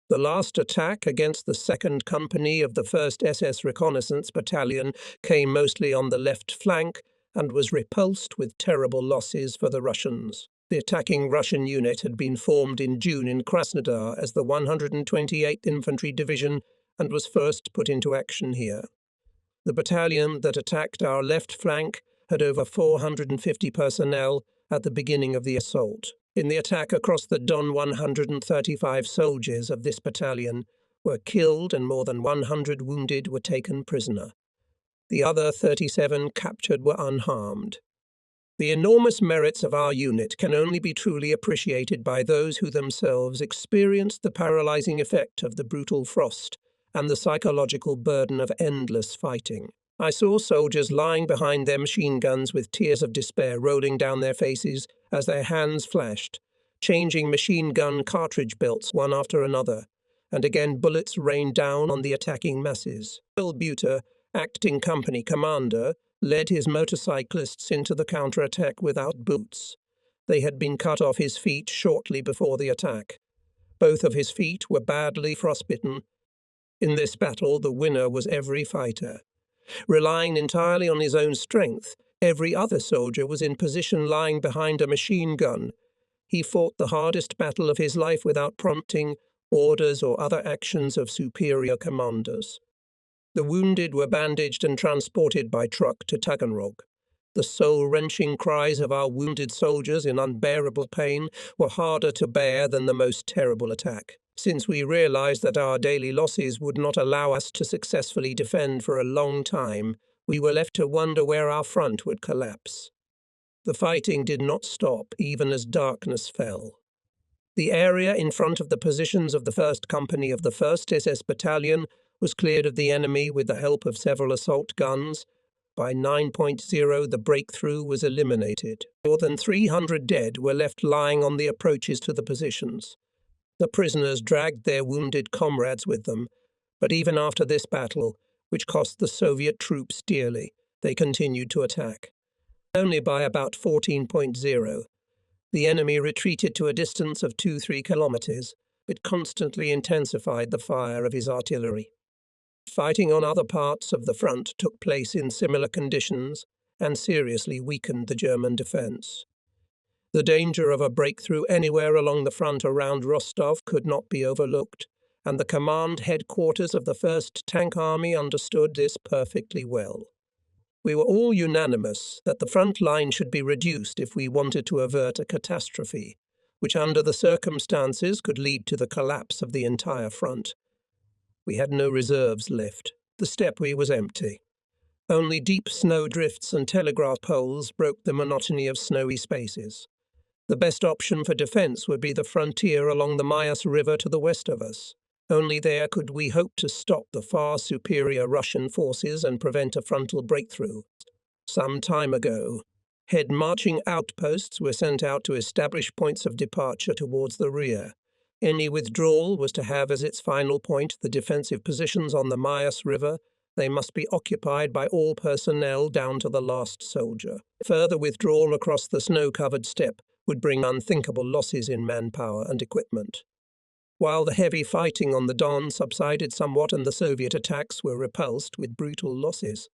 The last attack against the 2nd Company of the 1st SS Reconnaissance Battalion came mostly on the left flank and was repulsed with terrible losses for the Russians. The attacking Russian unit had been formed in June in Krasnodar as the 128th Infantry Division and was first put into action here. The battalion that attacked our left flank had over 450 personnel at the beginning of the assault. In the attack across the Don, 135 soldiers of this battalion were killed and more than 100 wounded were taken prisoner. The other 37 captured were unharmed. The enormous merits of our unit can only be truly appreciated by those who themselves experienced the paralyzing effect of the brutal frost and the psychological burden of endless fighting. I saw soldiers lying behind their machine guns with tears of despair rolling down their faces as their hands flashed, changing machine gun cartridge belts one after another, and again bullets rained down on the attacking masses. Bill Buter, acting company commander, led his motorcyclists into the counterattack without boots. They had been cut off his feet shortly before the attack. Both of his feet were badly frostbitten. In this battle, the winner was every fighter. Relying entirely on his own strength, every other soldier was in position lying behind a machine gun. He fought the hardest battle of his life without prompting, orders or other actions of superior commanders. The wounded were bandaged and transported by truck to Taganrog. The soul-wrenching cries of our wounded soldiers in unbearable pain were harder to bear than the most terrible attack. Since we realized that our daily losses would not allow us to successfully defend for a long time, we were left to wonder where our front would collapse. The fighting did not stop even as darkness fell. The area in front of the positions of the 1st Company of the 1st SS Battalion was cleared of the enemy with the help of several assault guns. By 9.0, the breakthrough was eliminated. More than 300 dead were left lying on the approaches to the positions. The prisoners dragged their wounded comrades with them, but even after this battle, which cost the Soviet troops dearly, they continued to attack. Only by about 14.0, the enemy retreated to a distance of 2-3 kilometers, but constantly intensified the fire of his artillery. Fighting on other parts of the front took place in similar conditions and seriously weakened the German defense. The danger of a breakthrough anywhere along the front around Rostov could not be overlooked, and the command headquarters of the 1st Tank Army understood this perfectly well. We were all unanimous that the front line should be reduced if we wanted to avert a catastrophe, which under the circumstances could lead to the collapse of the entire front. We had no reserves left. The steppe was empty. Only deep snow drifts and telegraph poles broke the monotony of snowy spaces. The best option for defense would be the frontier along the Mayas River to the west of us. Only there could we hope to stop the far superior Russian forces and prevent a frontal breakthrough. Some time ago, head marching outposts were sent out to establish points of departure towards the rear. Any withdrawal was to have as its final point the defensive positions on the Mayas River. They must be occupied by all personnel down to the last soldier. Further withdrawal across the snow-covered steppe would bring unthinkable losses in manpower and equipment. While the heavy fighting on the Don subsided somewhat and the Soviet attacks were repulsed with brutal losses,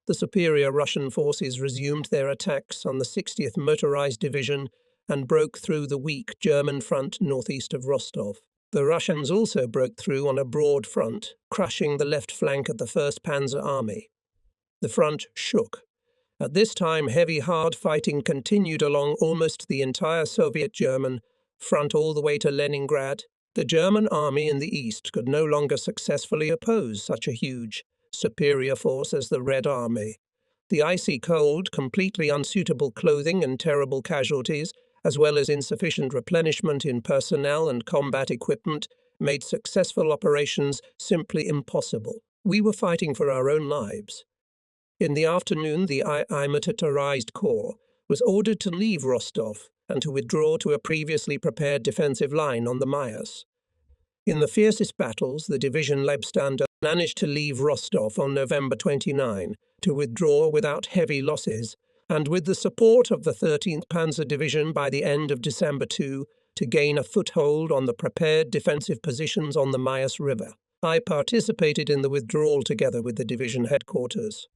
the superior Russian forces resumed their attacks on the 60th Motorized Division and broke through the weak German front northeast of Rostov. The Russians also broke through on a broad front, crushing the left flank of the 1st Panzer Army. The front shook. At this time, heavy hard fighting continued along almost the entire Soviet-German front all the way to Leningrad. The German army in the east could no longer successfully oppose such a huge, superior force as the Red Army. The icy cold, completely unsuitable clothing and terrible casualties, as well as insufficient replenishment in personnel and combat equipment, made successful operations simply impossible. We were fighting for our own lives. In the afternoon, the II Motorized Corps was ordered to leave Rostov and to withdraw to a previously prepared defensive line on the Mayas. In the fiercest battles, the division Leibstander managed to leave Rostov on November 29, to withdraw without heavy losses, and with the support of the 13th Panzer Division by the end of December 2, to gain a foothold on the prepared defensive positions on the Mayas River. I participated in the withdrawal together with the division headquarters.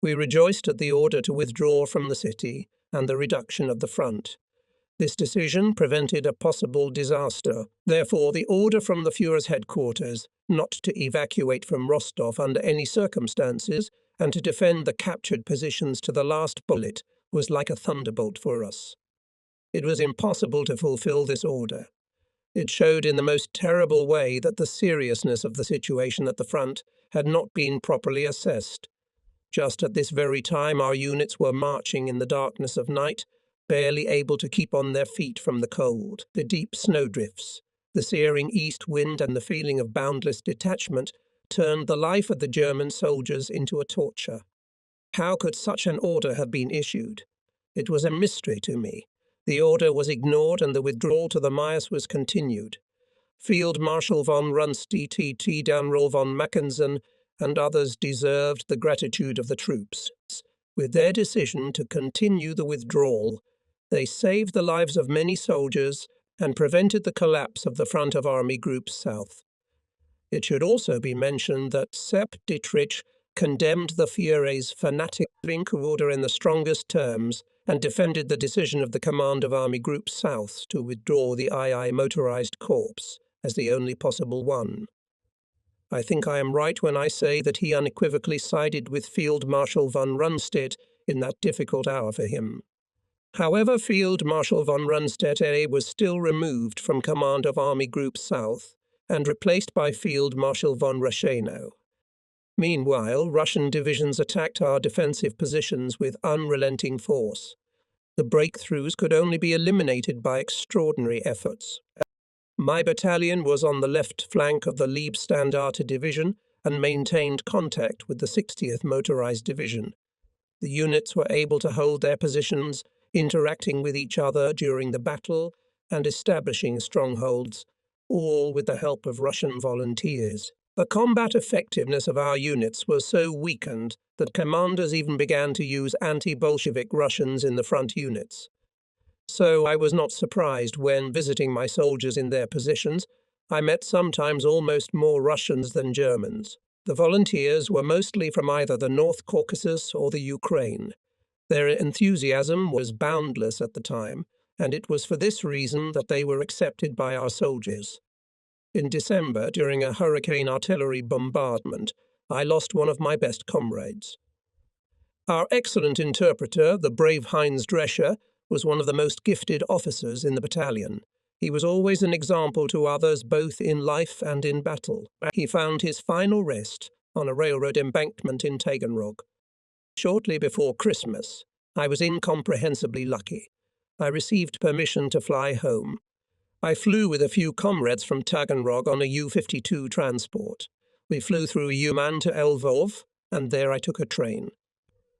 We rejoiced at the order to withdraw from the city and the reduction of the front. This decision prevented a possible disaster. Therefore, the order from the Führer's headquarters not to evacuate from Rostov under any circumstances and to defend the captured positions to the last bullet was like a thunderbolt for us. It was impossible to fulfill this order. It showed in the most terrible way that the seriousness of the situation at the front had not been properly assessed. Just at this very time, our units were marching in the darkness of night, barely able to keep on their feet from the cold. The deep snowdrifts, the searing east wind and the feeling of boundless detachment turned the life of the German soldiers into a torture. How could such an order have been issued? It was a mystery to me. The order was ignored and the withdrawal to the Mayas was continued. Field Marshal von Rundstedt, General von Mackensen, and others deserved the gratitude of the troops. With their decision to continue the withdrawal, they saved the lives of many soldiers and prevented the collapse of the front of Army Group South. It should also be mentioned that Sepp Dietrich condemned the Führer's fanatic order in the strongest terms and defended the decision of the command of Army Group South to withdraw the II Motorized Corps as the only possible one. I think I am right when I say that he unequivocally sided with Field Marshal von Rundstedt in that difficult hour for him. However, Field Marshal von Rundstedt was still removed from command of Army Group South and replaced by Field Marshal von Reschenow. Meanwhile, Russian divisions attacked our defensive positions with unrelenting force. The breakthroughs could only be eliminated by extraordinary efforts. My battalion was on the left flank of the Leibstander Division and maintained contact with the 60th Motorized Division. The units were able to hold their positions, interacting with each other during the battle and establishing strongholds, all with the help of Russian volunteers. The combat effectiveness of our units was so weakened that commanders even began to use anti-Bolshevik Russians in the front units. So I was not surprised when, visiting my soldiers in their positions, I met sometimes almost more Russians than Germans. The volunteers were mostly from either the North Caucasus or the Ukraine. Their enthusiasm was boundless at the time, and it was for this reason that they were accepted by our soldiers. In December, during a hurricane artillery bombardment, I lost one of my best comrades. Our excellent interpreter, the brave Heinz Drescher, was one of the most gifted officers in the battalion. He was always an example to others both in life and in battle. He found his final rest on a railroad embankment in Taganrog. Shortly before Christmas, I was incomprehensibly lucky. I received permission to fly home. I flew with a few comrades from Taganrog on a U-52 transport. We flew through Uman to Lvov, and there I took a train.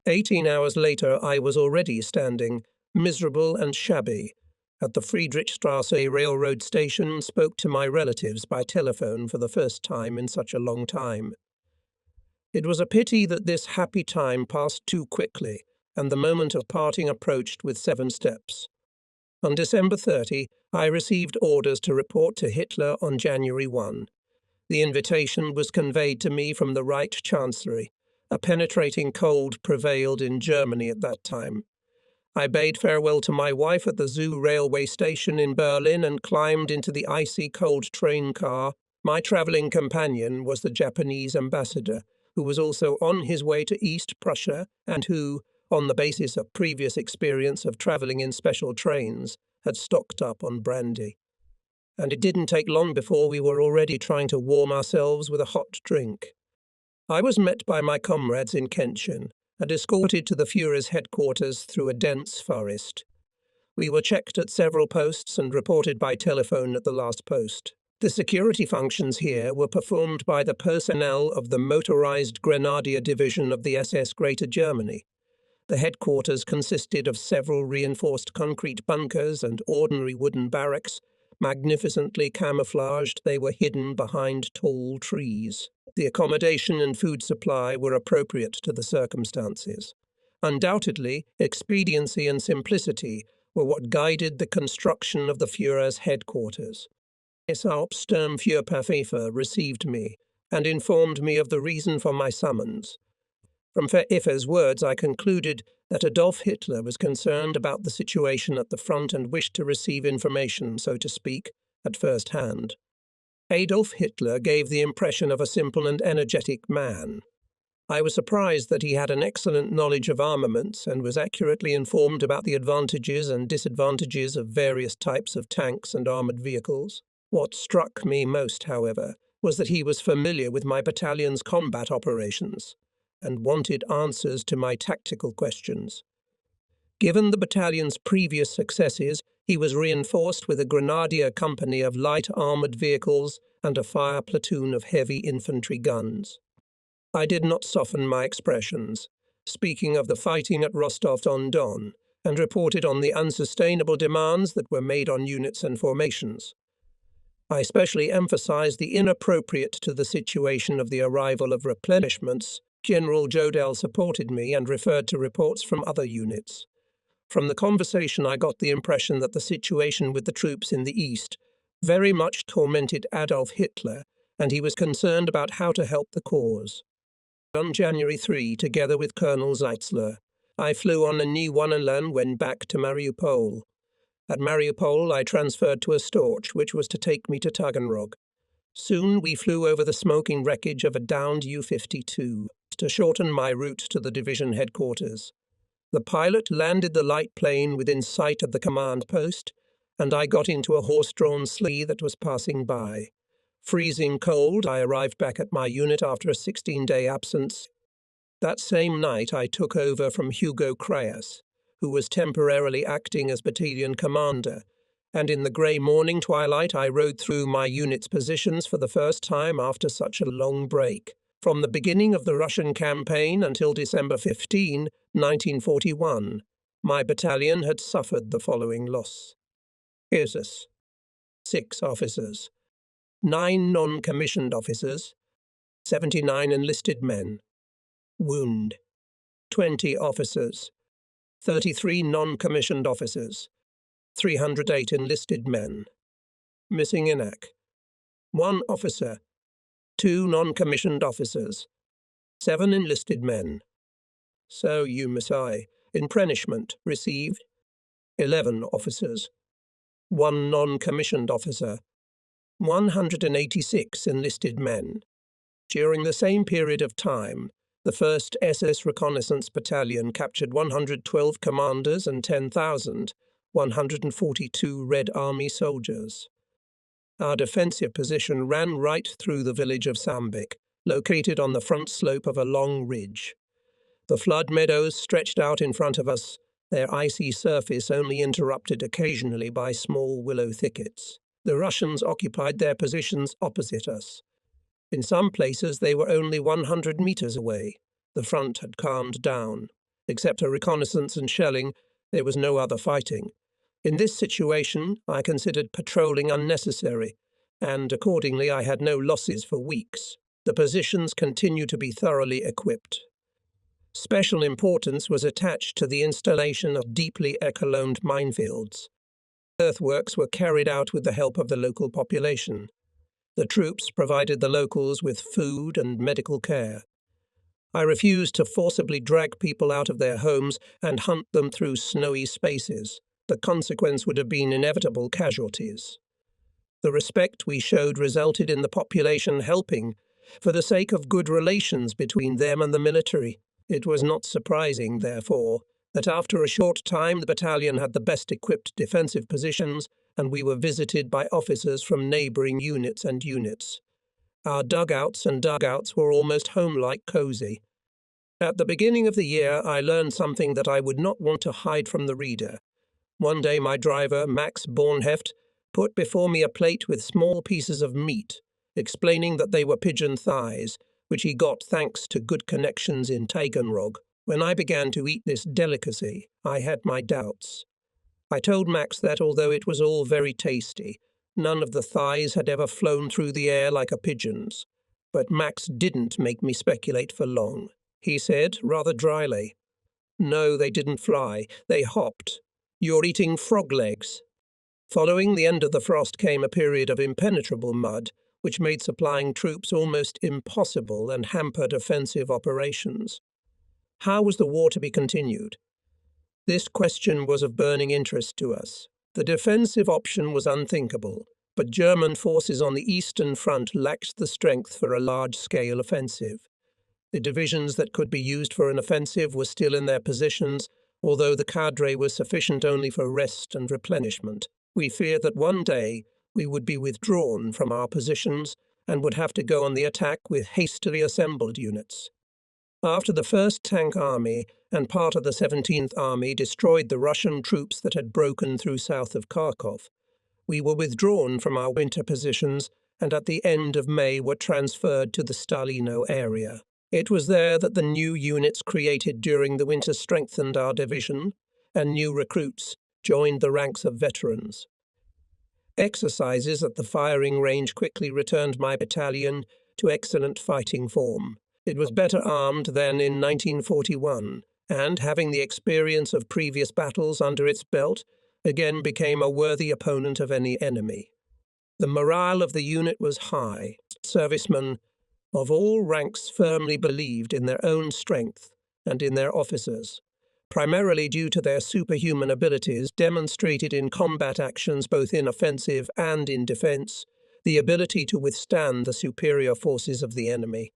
18 hours later, I was already standing, miserable and shabby, at the Friedrichstrasse railroad station, spoke to my relatives by telephone for the first time in such a long time. It was a pity that this happy time passed too quickly, and the moment of parting approached with 7 steps. On December 30, I received orders to report to Hitler on January 1. The invitation was conveyed to me from the Reich Chancellery. A penetrating cold prevailed in Germany at that time. I bade farewell to my wife at the Zoo railway station in Berlin and climbed into the icy cold train car. My travelling companion was the Japanese ambassador, who was also on his way to East Prussia and who, on the basis of previous experience of travelling in special trains, had stocked up on brandy. And it didn't take long before we were already trying to warm ourselves with a hot drink. I was met by my comrades in Kentchen and escorted to the Führer's headquarters through a dense forest. We were checked at several posts and reported by telephone at the last post. The security functions here were performed by the personnel of the Motorized Grenadier Division of the SS Greater Germany. The headquarters consisted of several reinforced concrete bunkers and ordinary wooden barracks. Magnificently camouflaged, they were hidden behind tall trees. The accommodation and food supply were appropriate to the circumstances. Undoubtedly, expediency and simplicity were what guided the construction of the Führer's headquarters. Hauptsturmführerpfeffer received me and informed me of the reason for my summons. From Pfeffer's words, I concluded that Adolf Hitler was concerned about the situation at the front and wished to receive information, so to speak, at first hand. Adolf Hitler gave the impression of a simple and energetic man. I was surprised that he had an excellent knowledge of armaments and was accurately informed about the advantages and disadvantages of various types of tanks and armoured vehicles. What struck me most, however, was that he was familiar with my battalion's combat operations and wanted answers to my tactical questions. Given the battalion's previous successes, he was reinforced with a grenadier company of light armoured vehicles and a fire platoon of heavy infantry guns. I did not soften my expressions, speaking of the fighting at Rostov-on-Don, and reported on the unsustainable demands that were made on units and formations. I especially emphasized the inappropriate to the situation of the arrival of replenishments. General Jodl supported me and referred to reports from other units. From the conversation, I got the impression that the situation with the troops in the East very much tormented Adolf Hitler, and he was concerned about how to help the cause. On January 3, together with Colonel Zeitzler, I flew on a Nie-1 when back to Mariupol. At Mariupol, I transferred to a Storch, which was to take me to Taganrog. Soon we flew over the smoking wreckage of a downed U-52 to shorten my route to the division headquarters. The pilot landed the light plane within sight of the command post, and I got into a horse-drawn sleigh that was passing by. Freezing cold, I arrived back at my unit after a 16-day absence. That same night, I took over from Hugo Krayas, who was temporarily acting as battalion commander, and in the grey morning twilight I rode through my unit's positions for the first time after such a long break. From the beginning of the Russian campaign until December 15, 1941, my battalion had suffered the following loss. Here's 6 officers, 9 non-commissioned officers, 79 enlisted men. Wound, 20 officers, 33 non-commissioned officers, 308 enlisted men. Missing in AC, 1 officer, 2 non-commissioned officers, 7 enlisted men. So you Messiah, in punishment, received 11 officers, 1 non-commissioned officer, 186 enlisted men. During the same period of time, the 1st SS Reconnaissance Battalion captured 112 commanders and 10,142 Red Army soldiers. Our defensive position ran right through the village of Sambik, located on the front slope of a long ridge. The flood meadows stretched out in front of us, their icy surface only interrupted occasionally by small willow thickets. The Russians occupied their positions opposite us. In some places they were only 100 meters away. The front had calmed down. Except a reconnaissance and shelling, there was no other fighting. In this situation, I considered patrolling unnecessary, and accordingly I had no losses for weeks. The positions continued to be thoroughly equipped. Special importance was attached to the installation of deeply echeloned minefields. Earthworks were carried out with the help of the local population. The troops provided the locals with food and medical care. I refused to forcibly drag people out of their homes and hunt them through snowy spaces. The consequence would have been inevitable casualties. The respect we showed resulted in the population helping for the sake of good relations between them and the military. It was not surprising, therefore, that after a short time the battalion had the best equipped defensive positions and we were visited by officers from neighbouring units. Our dugouts were almost home-like cosy. At the beginning of the year, I learned something that I would not want to hide from the reader. One day my driver, Max Bornheft, put before me a plate with small pieces of meat, explaining that they were pigeon thighs, which he got thanks to good connections in Taganrog. When I began to eat this delicacy, I had my doubts. I told Max that although it was all very tasty, none of the thighs had ever flown through the air like a pigeon's. But Max didn't make me speculate for long. He said, rather dryly, "No, they didn't fly. They hopped. You're eating frog legs." Following the end of the frost came a period of impenetrable mud, which made supplying troops almost impossible and hampered offensive operations. How was the war to be continued? This question was of burning interest to us. The defensive option was unthinkable, but German forces on the Eastern Front lacked the strength for a large-scale offensive. The divisions that could be used for an offensive were still in their positions, although the cadre was sufficient only for rest and replenishment. We feared that one day we would be withdrawn from our positions and would have to go on the attack with hastily assembled units. After the 1st Tank Army and part of the 17th Army destroyed the Russian troops that had broken through south of Kharkov, we were withdrawn from our winter positions and at the end of May were transferred to the Stalino area. It was there that the new units created during the winter strengthened our division, and new recruits joined the ranks of veterans. Exercises at the firing range quickly returned my battalion to excellent fighting form. It was better armed than in 1941, and, having the experience of previous battles under its belt, again became a worthy opponent of any enemy. The morale of the unit was high. Servicemen of all ranks firmly believed in their own strength and in their officers, primarily due to their superhuman abilities demonstrated in combat actions both in offensive and in defense, the ability to withstand the superior forces of the enemy.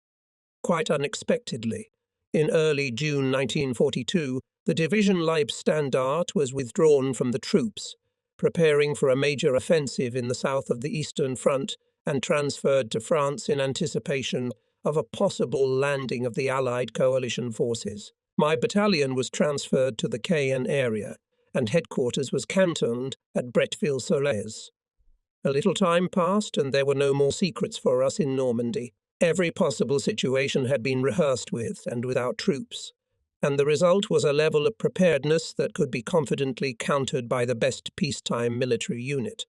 Quite unexpectedly, in early June 1942, the Division Leibstandarte was withdrawn from the troops, preparing for a major offensive in the south of the Eastern Front and transferred to France in anticipation of a possible landing of the Allied coalition forces. My battalion was transferred to the Caen area, and headquarters was cantoned at Bretteville-sur-Lez. A little time passed, and there were no more secrets for us in Normandy. Every possible situation had been rehearsed with and without troops, and the result was a level of preparedness that could be confidently countered by the best peacetime military unit.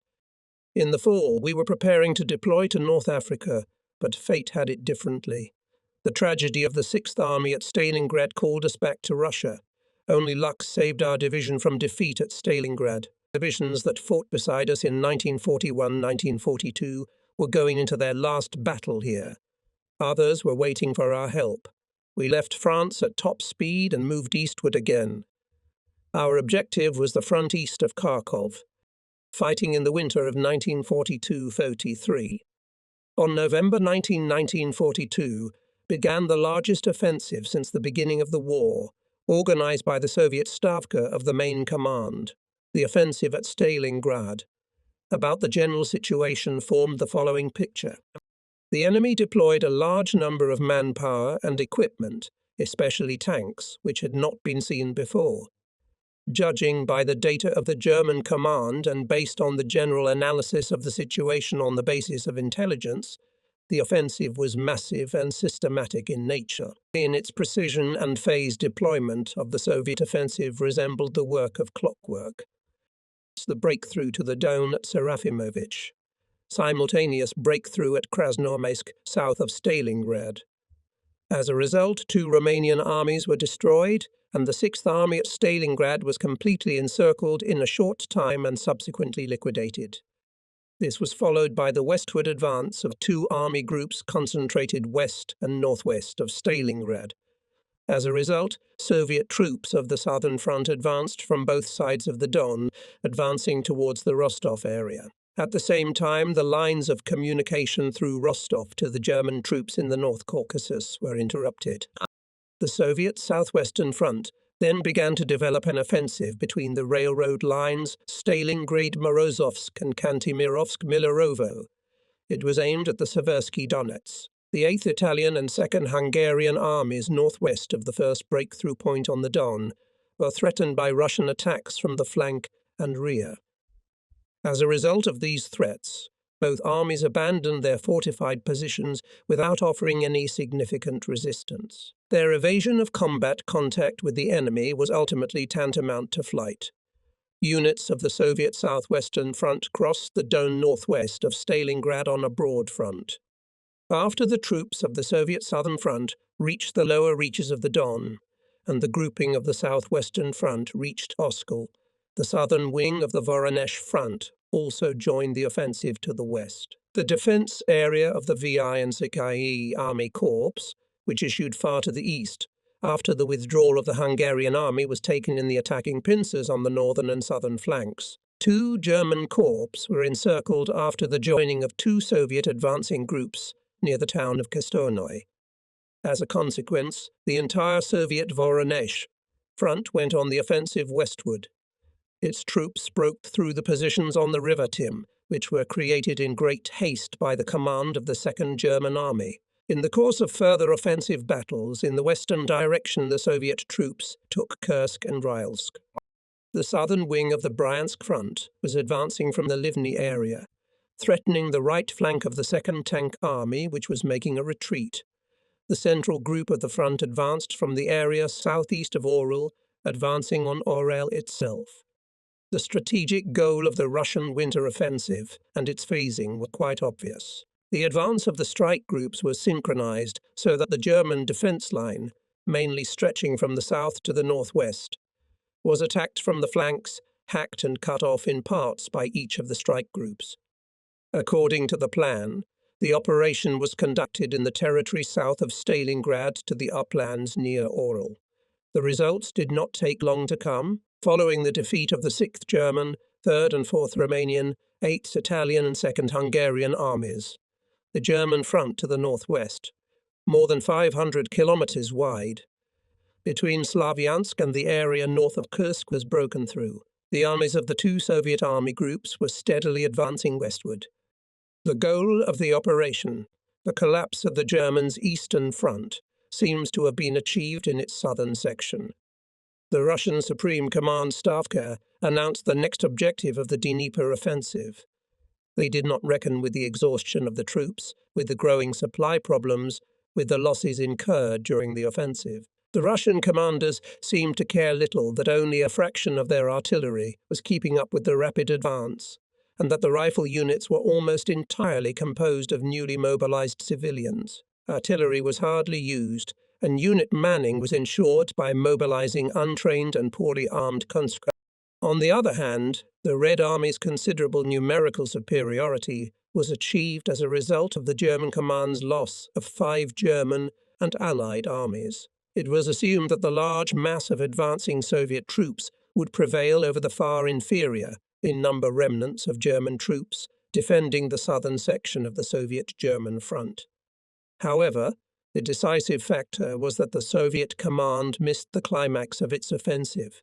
In the fall, we were preparing to deploy to North Africa, but fate had it differently. The tragedy of the 6th Army at Stalingrad called us back to Russia. Only luck saved our division from defeat at Stalingrad. Divisions that fought beside us in 1941-1942 were going into their last battle here. Others were waiting for our help. We left France at top speed and moved eastward again. Our objective was the front east of Kharkov, fighting in the winter of 1942-43. On November 19, 1942, began the largest offensive since the beginning of the war, organized by the Soviet Stavka of the main command, the offensive at Stalingrad. About the general situation formed the following picture. The enemy deployed a large number of manpower and equipment, especially tanks, which had not been seen before. Judging by the data of the German command and based on the general analysis of the situation on the basis of intelligence, the offensive was massive and systematic in nature. In its precision and phased deployment of the Soviet offensive resembled the work of clockwork. The breakthrough to the Don at Serafimovich. Simultaneous breakthrough at Krasnoarmeysk, south of Stalingrad. As a result, 2 Romanian armies were destroyed, and the Sixth Army at Stalingrad was completely encircled in a short time and subsequently liquidated. This was followed by the westward advance of two army groups concentrated west and northwest of Stalingrad. As a result, Soviet troops of the Southern Front advanced from both sides of the Don, advancing towards the Rostov area. At the same time, the lines of communication through Rostov to the German troops in the North Caucasus were interrupted. The Soviet Southwestern Front then began to develop an offensive between the railroad lines Stalingrad-Morozovsk and Kantemirovsk-Milerovo. It was aimed at the Seversky Donets. The 8th Italian and 2nd Hungarian armies northwest of the first breakthrough point on the Don were threatened by Russian attacks from the flank and rear. As a result of these threats, both armies abandoned their fortified positions without offering any significant resistance. Their evasion of combat contact with the enemy was ultimately tantamount to flight. Units of the Soviet Southwestern Front crossed the Don northwest of Stalingrad on a broad front. After the troops of the Soviet Southern Front reached the lower reaches of the Don, and the grouping of the Southwestern Front reached Oskol, the southern wing of the Voronezh Front also joined the offensive to the west. The defense area of the VI and Sakai Army Corps, which issued far to the east, after the withdrawal of the Hungarian army was taken in the attacking pincers on the northern and southern flanks. Two German corps were encircled after the joining of two Soviet advancing groups near the town of Kostonoy. As a consequence, the entire Soviet Voronezh front went on the offensive westward. Its troops broke through the positions on the River Tim, which were created in great haste by the command of the Second German Army. In the course of further offensive battles in the western direction, the Soviet troops took Kursk and Rylsk. The southern wing of the Bryansk front was advancing from the Livny area, threatening the right flank of the Second Tank Army, which was making a retreat. The central group of the front advanced from the area southeast of Orel, advancing on Orel itself. The strategic goal of the Russian winter offensive and its phasing were quite obvious. The advance of the strike groups was synchronized so that the German defense line, mainly stretching from the south to the northwest, was attacked from the flanks, hacked and cut off in parts by each of the strike groups. According to the plan, the operation was conducted in the territory south of Stalingrad to the uplands near Orel. The results did not take long to come. Following the defeat of the 6th German, 3rd and 4th Romanian, 8th Italian and 2nd Hungarian armies, the German front to the northwest, more than 500 kilometers wide, between Slavyansk and the area north of Kursk was broken through. The armies of the two Soviet army groups were steadily advancing westward. The goal of the operation, the collapse of the Germans' eastern front, seems to have been achieved in its southern section. The Russian Supreme Command Stavka announced the next objective of the Dnieper offensive. They did not reckon with the exhaustion of the troops, with the growing supply problems, with the losses incurred during the offensive. The Russian commanders seemed to care little that only a fraction of their artillery was keeping up with the rapid advance, and that the rifle units were almost entirely composed of newly mobilized civilians. Artillery was hardly used, and unit manning was ensured by mobilizing untrained and poorly armed conscripts. On the other hand, the Red Army's considerable numerical superiority was achieved as a result of the German command's loss of 5 German and Allied armies. It was assumed that the large mass of advancing Soviet troops would prevail over the far inferior in number remnants of German troops defending the southern section of the Soviet-German front. However, the decisive factor was that the Soviet command missed the climax of its offensive,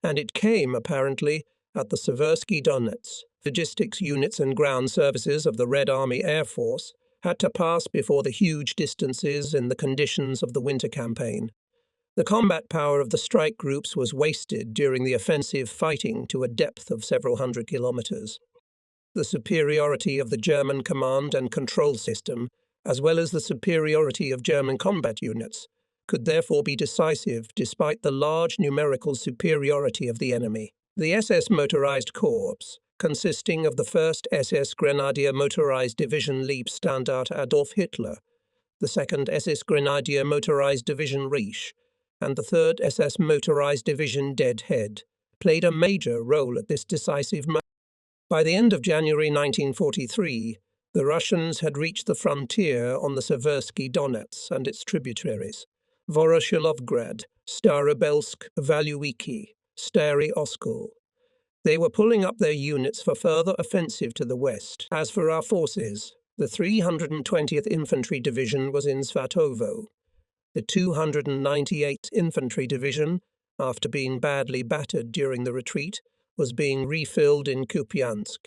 and it came, apparently, at the Seversky Donets. Logistics units and ground services of the Red Army Air Force had to pass before the huge distances in the conditions of the winter campaign. The combat power of the strike groups was wasted during the offensive fighting to a depth of several hundred kilometers. The superiority of the German command and control system, as well as the superiority of German combat units, could therefore be decisive despite the large numerical superiority of the enemy. The SS Motorized Corps, consisting of the 1st SS Grenadier Motorized Division Leibstandarte Adolf Hitler, the 2nd SS Grenadier Motorized Division Reich, and the 3rd SS Motorized Division Deadhead, played a major role at this decisive moment. By the end of January 1943, the Russians had reached the frontier on the Seversky Donets and its tributaries, Voroshilovgrad, Starobelsk, Valuiki, Stary Oskol. They were pulling up their units for further offensive to the west. As for our forces, the 320th Infantry Division was in Svatovo. The 298th Infantry Division, after being badly battered during the retreat, was being refilled in Kupiansk.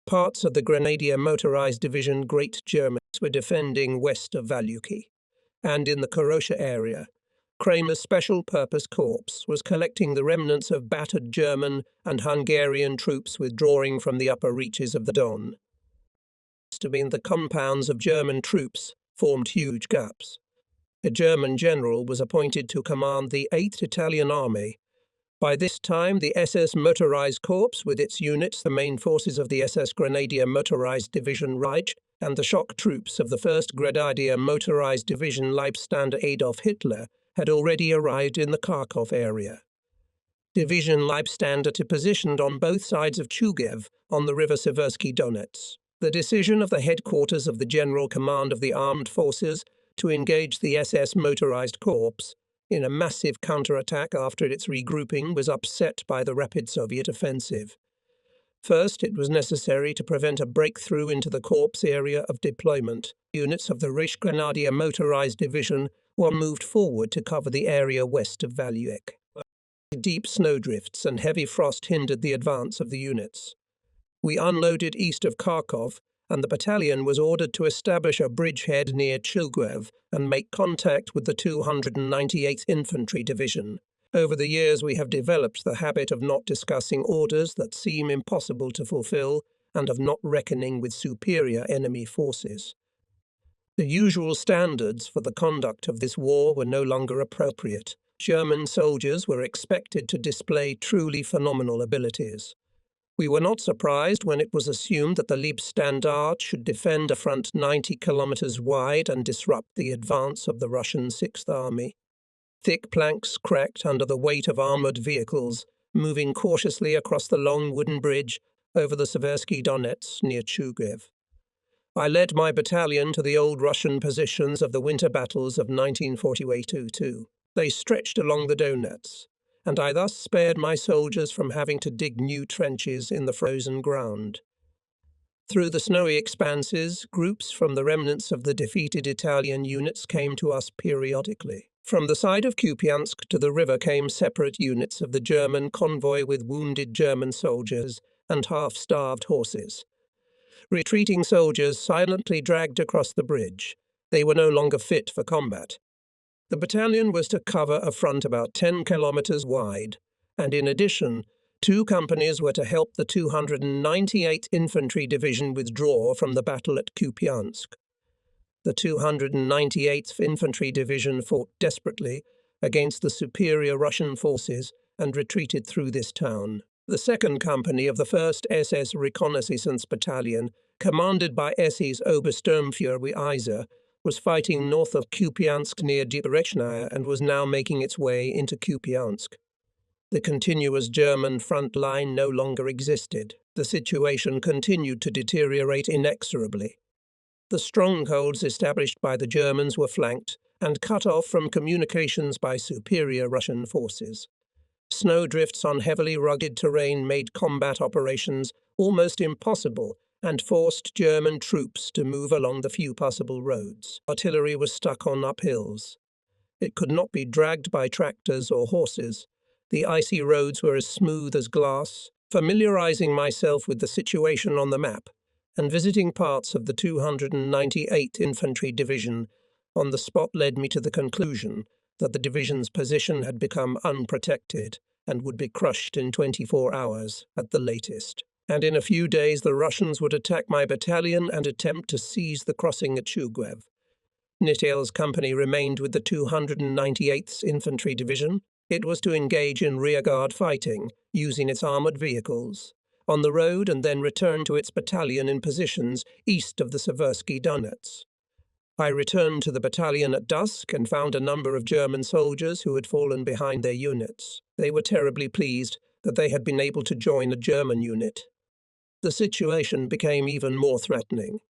Parts of the Grenadier Motorized Division Great Germans were defending west of Valuki. And in the Korosha area, Kramer's Special Purpose Corps was collecting the remnants of battered German and Hungarian troops withdrawing from the upper reaches of the Don. Between the compounds of German troops formed huge gaps. A German general was appointed to command the 8th Italian Army. By this time, the SS Motorized Corps, with its units, the main forces of the SS Grenadier Motorized Division Reich, and the shock troops of the 1st Grenadier Motorized Division Leibstander Adolf Hitler, had already arrived in the Kharkov area. Division Leibstander positioned on both sides of Chugev on the river Seversky Donets. The decision of the headquarters of the General Command of the Armed Forces to engage the SS Motorized Corps in a massive counterattack after its regrouping was upset by the rapid Soviet offensive. First, it was necessary to prevent a breakthrough into the Corps area of deployment. Units of the Reich Grenadier Motorized Division were moved forward to cover the area west of Valuek. Deep snowdrifts and heavy frost hindered the advance of the units. We unloaded east of Kharkov, and the battalion was ordered to establish a bridgehead near Chilguev and make contact with the 298th Infantry Division. Over the years, we have developed the habit of not discussing orders that seem impossible to fulfill and of not reckoning with superior enemy forces. The usual standards for the conduct of this war were no longer appropriate. German soldiers were expected to display truly phenomenal abilities. We were not surprised when it was assumed that the Leibstandarte should defend a front 90 kilometers wide and disrupt the advance of the Russian 6th Army. Thick planks cracked under the weight of armoured vehicles, moving cautiously across the long wooden bridge over the Seversky Donets near Chugev. I led my battalion to the old Russian positions of the winter battles of 1948-2. They stretched along the Donets, and I thus spared my soldiers from having to dig new trenches in the frozen ground. Through the snowy expanses, groups from the remnants of the defeated Italian units came to us periodically. From the side of Kupiansk to the river came separate units of the German convoy with wounded German soldiers and half-starved horses. Retreating soldiers silently dragged across the bridge. They were no longer fit for combat. The battalion was to cover a front about 10 kilometers wide, and in addition, 2 companies were to help the 298th Infantry Division withdraw from the battle at Kupiansk. The 298th Infantry Division fought desperately against the superior Russian forces and retreated through this town. The 2nd Company of the 1st SS Reconnaissance Battalion, commanded by SS Obersturmführer Iser, was fighting north of Kupiansk near Debrechnaya and was now making its way into Kupiansk. The continuous German front line no longer existed. The situation continued to deteriorate inexorably. The strongholds established by the Germans were flanked and cut off from communications by superior Russian forces. Snowdrifts on heavily rugged terrain made combat operations almost impossible and forced German troops to move along the few possible roads. Artillery was stuck on uphills. It could not be dragged by tractors or horses. The icy roads were as smooth as glass. Familiarizing myself with the situation on the map and visiting parts of the 298th Infantry Division on the spot led me to the conclusion that the division's position had become unprotected and would be crushed in 24 hours at the latest. And in a few days the Russians would attack my battalion and attempt to seize the crossing at Chugev. Nitel's company remained with the 298th Infantry Division. It was to engage in rearguard fighting, using its armoured vehicles, on the road and then return to its battalion in positions east of the Seversky Donets. I returned to the battalion at dusk and found a number of German soldiers who had fallen behind their units. They were terribly pleased that they had been able to join a German unit. The situation became even more threatening.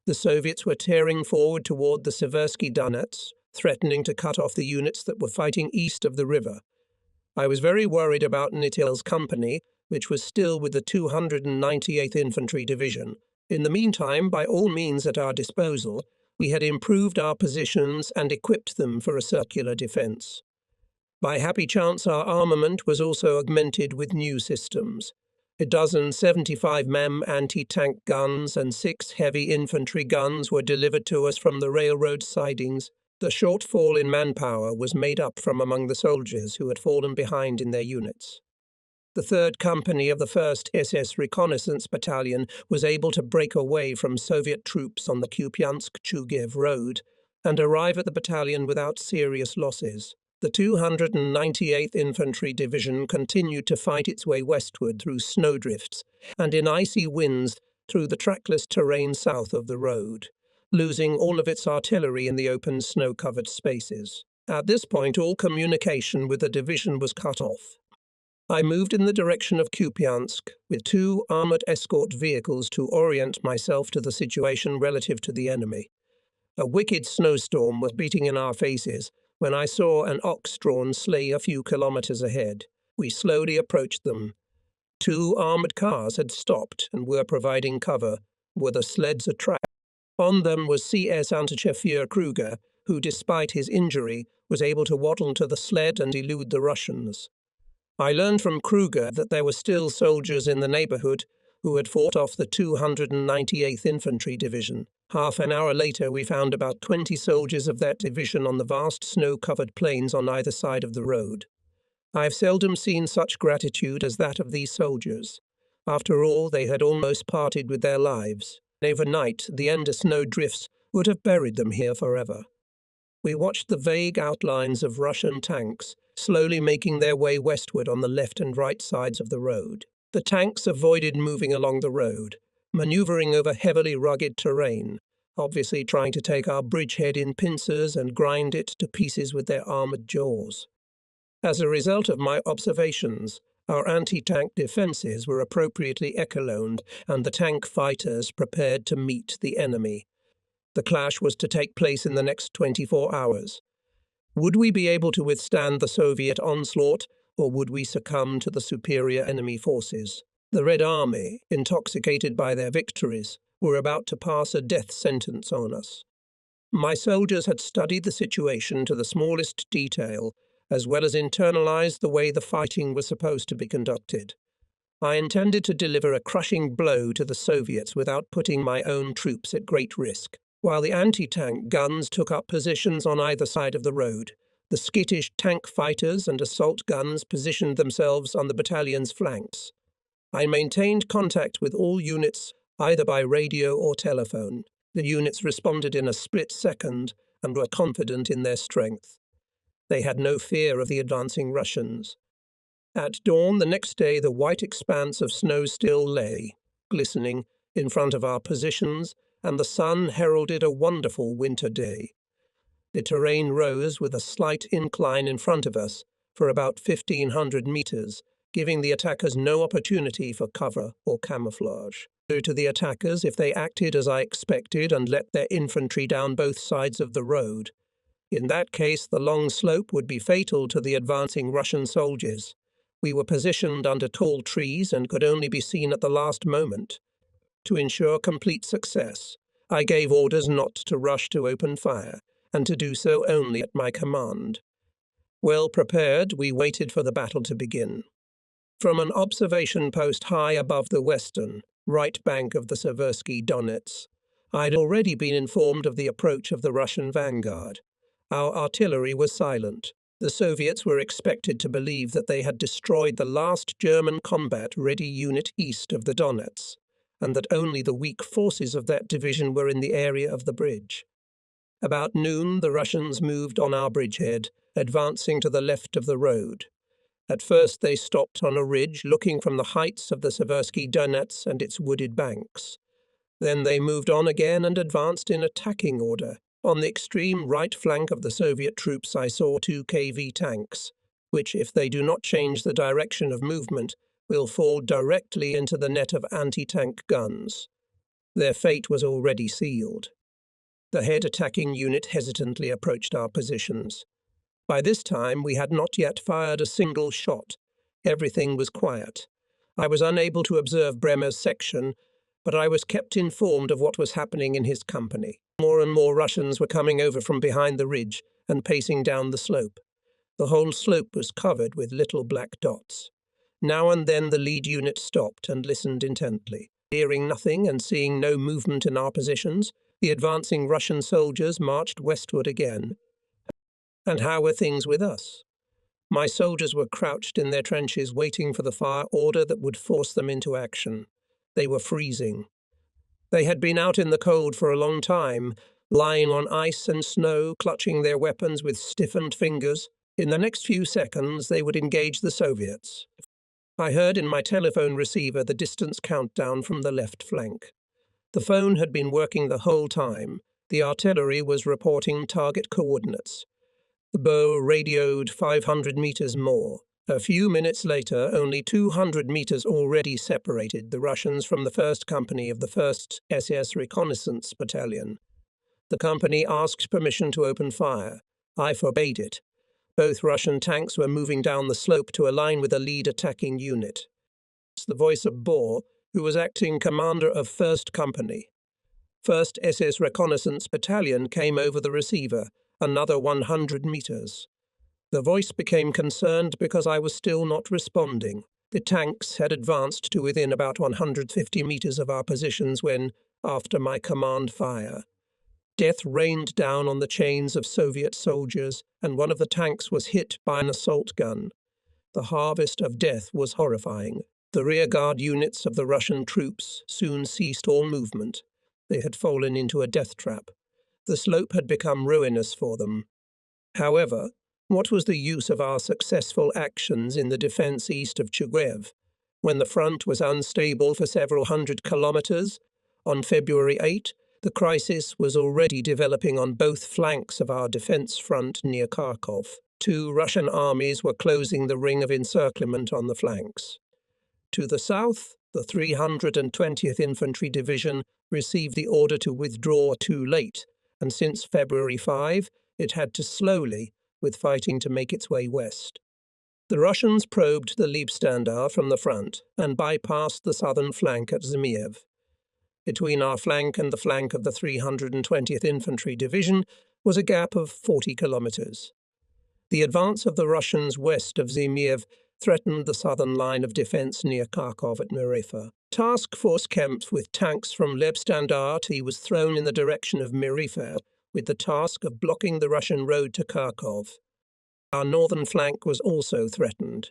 The Soviets were tearing forward toward the Seversky Donets, threatening to cut off the units that were fighting east of the river. I was very worried about Nittel's company, which was still with the 298th Infantry Division. In the meantime, by all means at our disposal, we had improved our positions and equipped them for a circular defence. By happy chance, our armament was also augmented with new systems. A dozen 75 mm anti-tank guns and 6 heavy infantry guns were delivered to us from the railroad sidings. The shortfall in manpower was made up from among the soldiers who had fallen behind in their units. The 3rd Company of the 1st SS Reconnaissance Battalion was able to break away from Soviet troops on the Kupiansk-Chugiv road and arrive at the battalion without serious losses. The 298th Infantry Division continued to fight its way westward through snowdrifts and in icy winds through the trackless terrain south of the road, losing all of its artillery in the open snow-covered spaces. At this point, all communication with the division was cut off. I moved in the direction of Kupiansk with 2 armoured escort vehicles to orient myself to the situation relative to the enemy. A wicked snowstorm was beating in our faces when I saw an ox-drawn sleigh a few kilometres ahead. We slowly approached them. 2 armoured cars had stopped and were providing cover, were the sleds a track. On them was CS Unterchef Kruger, who, despite his injury, was able to waddle to the sled and elude the Russians. I learned from Kruger that there were still soldiers in the neighbourhood who had fought off the 298th Infantry Division. Half an hour later, we found about 20 soldiers of that division on the vast snow-covered plains on either side of the road. I have seldom seen such gratitude as that of these soldiers. After all, they had almost parted with their lives. Overnight, the ender snow drifts would have buried them here forever. We watched the vague outlines of Russian tanks slowly making their way westward on the left and right sides of the road. The tanks avoided moving along the road, maneuvering over heavily rugged terrain, obviously trying to take our bridgehead in pincers and grind it to pieces with their armoured jaws. As a result of my observations, our anti-tank defences were appropriately echeloned and the tank fighters prepared to meet the enemy. The clash was to take place in the next 24 hours. Would we be able to withstand the Soviet onslaught, or would we succumb to the superior enemy forces? The Red Army, intoxicated by their victories, were about to pass a death sentence on us. My soldiers had studied the situation to the smallest detail, as well as internalized the way the fighting was supposed to be conducted. I intended to deliver a crushing blow to the Soviets without putting my own troops at great risk. While the anti-tank guns took up positions on either side of the road, the skittish tank fighters and assault guns positioned themselves on the battalion's flanks. I maintained contact with all units, either by radio or telephone. The units responded in a split second and were confident in their strength. They had no fear of the advancing Russians. At dawn the next day, the white expanse of snow still lay, glistening, in front of our positions, and the sun heralded a wonderful winter day. The terrain rose with a slight incline in front of us for about 1,500 meters, giving the attackers no opportunity for cover or camouflage. To the attackers, if they acted as I expected and let their infantry down both sides of the road. In that case, the long slope would be fatal to the advancing Russian soldiers. We were positioned under tall trees and could only be seen at the last moment. To ensure complete success, I gave orders not to rush to open fire, and to do so only at my command. Well prepared, we waited for the battle to begin. From an observation post high above the western, right bank of the Seversky Donets, I had already been informed of the approach of the Russian vanguard. Our artillery was silent. The Soviets were expected to believe that they had destroyed the last German combat-ready unit east of the Donets, and that only the weak forces of that division were in the area of the bridge. About noon, the Russians moved on our bridgehead, advancing to the left of the road. At first they stopped on a ridge looking from the heights of the Seversky Donets and its wooded banks. Then they moved on again and advanced in attacking order, On the extreme right flank of the Soviet troops I saw 2 KV tanks, which, if they do not change the direction of movement, will fall directly into the net of anti-tank guns. Their fate was already sealed. The head attacking unit hesitantly approached our positions. By this time we had not yet fired a single shot. Everything was quiet. I was unable to observe Bremer's section, but I was kept informed of what was happening in his company. More and more Russians were coming over from behind the ridge and pacing down the slope. The whole slope was covered with little black dots. Now and then the lead unit stopped and listened intently. Hearing nothing and seeing no movement in our positions, the advancing Russian soldiers marched westward again. And how were things with us? My soldiers were crouched in their trenches waiting for the fire order that would force them into action. They were freezing. They had been out in the cold for a long time, lying on ice and snow, clutching their weapons with stiffened fingers. In the next few seconds, they would engage the Soviets. I heard in my telephone receiver the distance countdown from the left flank. The phone had been working the whole time. The artillery was reporting target coordinates. The bow radioed 500 meters more. A few minutes later, only 200 meters already separated the Russians from the 1st Company of the 1st SS Reconnaissance Battalion. The company asked permission to open fire. I forbade it. Both Russian tanks were moving down the slope to align with a lead attacking unit. It's the voice of Bohr, who was acting commander of 1st Company. 1st SS Reconnaissance Battalion came over the receiver, another 100 meters. The voice became concerned because I was still not responding. The tanks had advanced to within about 150 meters of our positions when, after my command fire, death rained down on the chains of Soviet soldiers, and one of the tanks was hit by an assault gun. The harvest of death was horrifying. The rearguard units of the Russian troops soon ceased all movement. They had fallen into a death trap. The slope had become ruinous for them. However, what was the use of our successful actions in the defense east of Chuguev, when the front was unstable for several hundred kilometers? On February 8, the crisis was already developing on both flanks of our defense front near Kharkov. 2 Russian armies were closing the ring of encirclement on the flanks. To the south, the 320th Infantry Division received the order to withdraw too late, and since February 5, it had to slowly, with fighting to make its way west. The Russians probed the Liebstandar from the front and bypassed the southern flank at Zemiev. Between our flank and the flank of the 320th Infantry Division was a gap of 40 kilometers. The advance of the Russians west of Zemiev threatened the southern line of defense near Kharkov at Myrifa. Task Force Kempf with tanks from Liebstandart was thrown in the direction of Myrifa with the task of blocking the Russian road to Kharkov. Our northern flank was also threatened.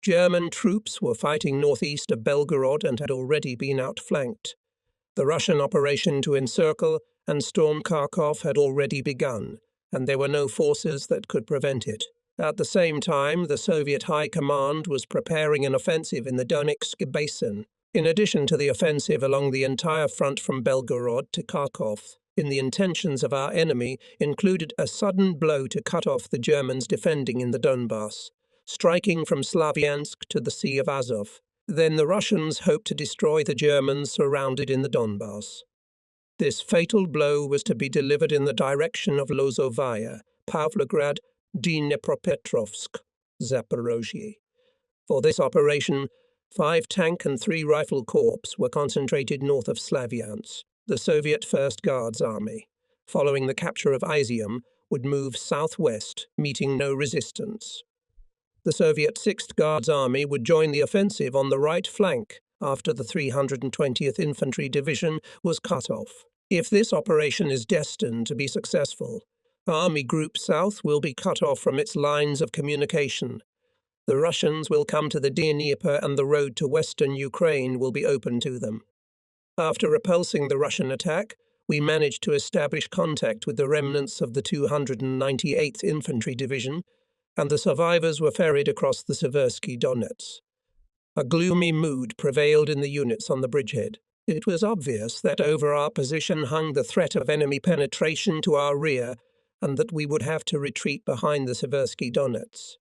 German troops were fighting northeast of Belgorod and had already been outflanked. The Russian operation to encircle and storm Kharkov had already begun, and there were no forces that could prevent it. At the same time, the Soviet High Command was preparing an offensive in the Donetsk Basin, in addition to the offensive along the entire front from Belgorod to Kharkov. In the intentions of our enemy included a sudden blow to cut off the Germans defending in the Donbass, striking from Slavyansk to the Sea of Azov. Then the Russians hoped to destroy the Germans surrounded in the Donbass. This fatal blow was to be delivered in the direction of Lozovaya, Pavlograd, Dnipropetrovsk, Zaporozhye. For this operation, 5 tank and 3 rifle corps were concentrated north of Slavyansk. The Soviet 1st Guards Army, following the capture of Izium, would move southwest, meeting no resistance. The Soviet 6th Guards Army would join the offensive on the right flank after the 320th Infantry Division was cut off. If this operation is destined to be successful, Army Group South will be cut off from its lines of communication. The Russians will come to the Dnieper and the road to western Ukraine will be open to them. After repulsing the Russian attack, we managed to establish contact with the remnants of the 298th Infantry Division, and the survivors were ferried across the Seversky Donets. A gloomy mood prevailed in the units on the bridgehead. It was obvious that over our position hung the threat of enemy penetration to our rear, and that we would have to retreat behind the Seversky Donets.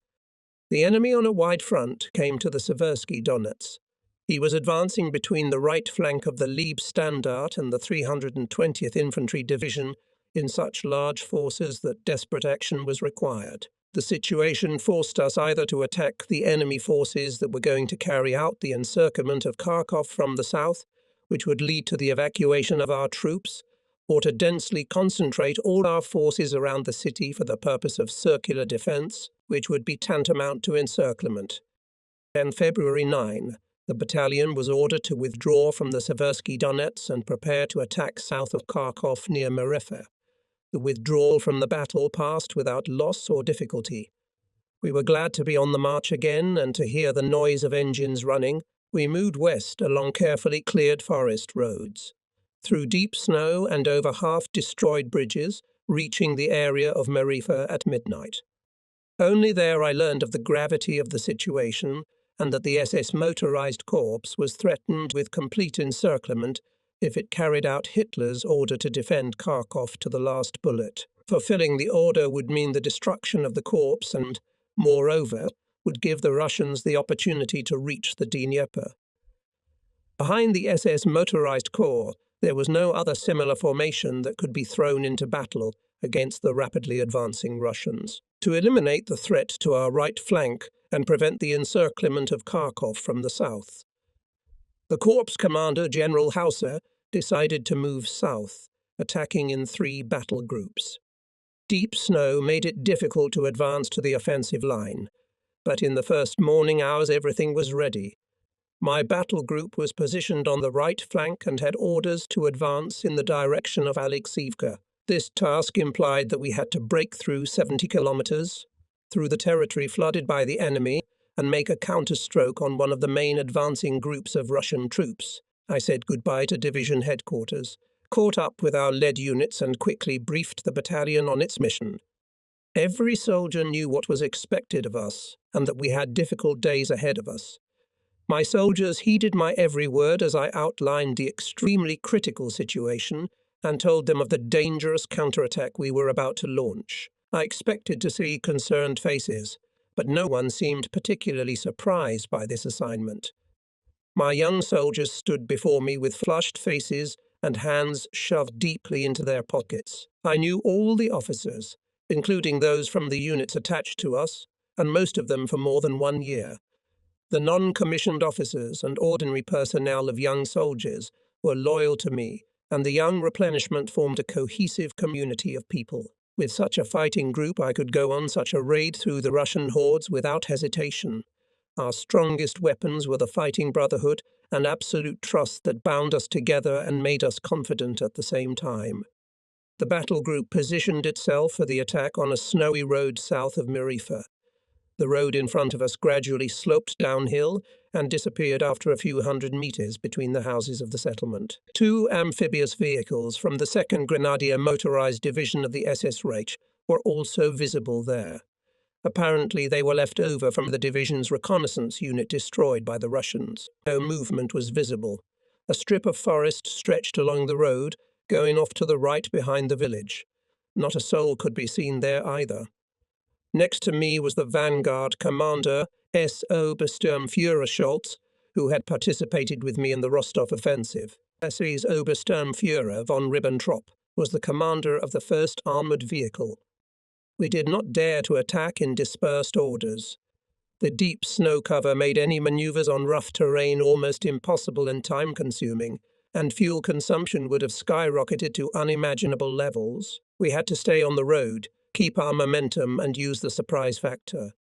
The enemy on a wide front came to the Seversky Donets. He was advancing between the right flank of the Leibstandarte and the 320th Infantry Division in such large forces that desperate action was required. The situation forced us either to attack the enemy forces that were going to carry out the encirclement of Kharkov from the south, which would lead to the evacuation of our troops, or to densely concentrate all our forces around the city for the purpose of circular defence, which would be tantamount to encirclement. On February 9, the battalion was ordered to withdraw from the Seversky Donets and prepare to attack south of Kharkov near Marifa. The withdrawal from the battle passed without loss or difficulty. We were glad to be on the march again and to hear the noise of engines running. We moved west along carefully cleared forest roads, through deep snow and over half-destroyed bridges, reaching the area of Marifa at midnight. Only there I learned of the gravity of the situation and that the SS Motorized Corps was threatened with complete encirclement if it carried out Hitler's order to defend Kharkov to the last bullet. Fulfilling the order would mean the destruction of the corps and, moreover, would give the Russians the opportunity to reach the Dnieper. Behind the SS Motorized Corps, there was no other similar formation that could be thrown into battle against the rapidly advancing Russians. To eliminate the threat to our right flank and prevent the encirclement of Kharkov from the south, the Corps commander, General Hauser, decided to move south, attacking in 3 battle groups. Deep snow made it difficult to advance to the offensive line, but in the first morning hours everything was ready. My battle group was positioned on the right flank and had orders to advance in the direction of Alexivka. This task implied that we had to break through 70 kilometers, through the territory flooded by the enemy, and make a counterstroke on one of the main advancing groups of Russian troops. I said goodbye to division headquarters, caught up with our lead units and quickly briefed the battalion on its mission. Every soldier knew what was expected of us and that we had difficult days ahead of us. My soldiers heeded my every word as I outlined the extremely critical situation and told them of the dangerous counterattack we were about to launch. I expected to see concerned faces, but no one seemed particularly surprised by this assignment. My young soldiers stood before me with flushed faces and hands shoved deeply into their pockets. I knew all the officers, including those from the units attached to us, and most of them for more than 1 year. The non-commissioned officers and ordinary personnel of young soldiers were loyal to me, and the young replenishment formed a cohesive community of people. With such a fighting group, I could go on such a raid through the Russian hordes without hesitation. Our strongest weapons were the fighting brotherhood and absolute trust that bound us together and made us confident at the same time. The battle group positioned itself for the attack on a snowy road south of Marifa. The road in front of us gradually sloped downhill and disappeared after a few hundred meters between the houses of the settlement. 2 amphibious vehicles from the 2nd Grenadier Motorized Division of the SS Reich were also visible there. Apparently they were left over from the division's reconnaissance unit destroyed by the Russians. No movement was visible. A strip of forest stretched along the road, going off to the right behind the village. Not a soul could be seen there either. Next to me was the vanguard commander, S. Obersturmführer Scholz, who had participated with me in the Rostov offensive. SS Obersturmführer von Ribbentrop was the commander of the 1st Armoured Vehicle. We did not dare to attack in dispersed orders. The deep snow cover made any maneuvers on rough terrain almost impossible and time-consuming, and fuel consumption would have skyrocketed to unimaginable levels. We had to stay on the road, keep our momentum, and use the surprise factor.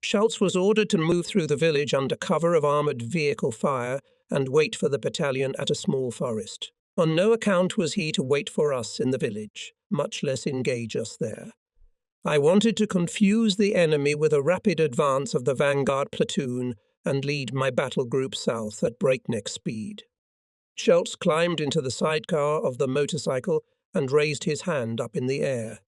Schultz was ordered to move through the village under cover of armoured vehicle fire and wait for the battalion at a small forest. On no account was he to wait for us in the village, much less engage us there. I wanted to confuse the enemy with a rapid advance of the vanguard platoon and lead my battle group south at breakneck speed. Schultz climbed into the sidecar of the motorcycle and raised his hand up in the air.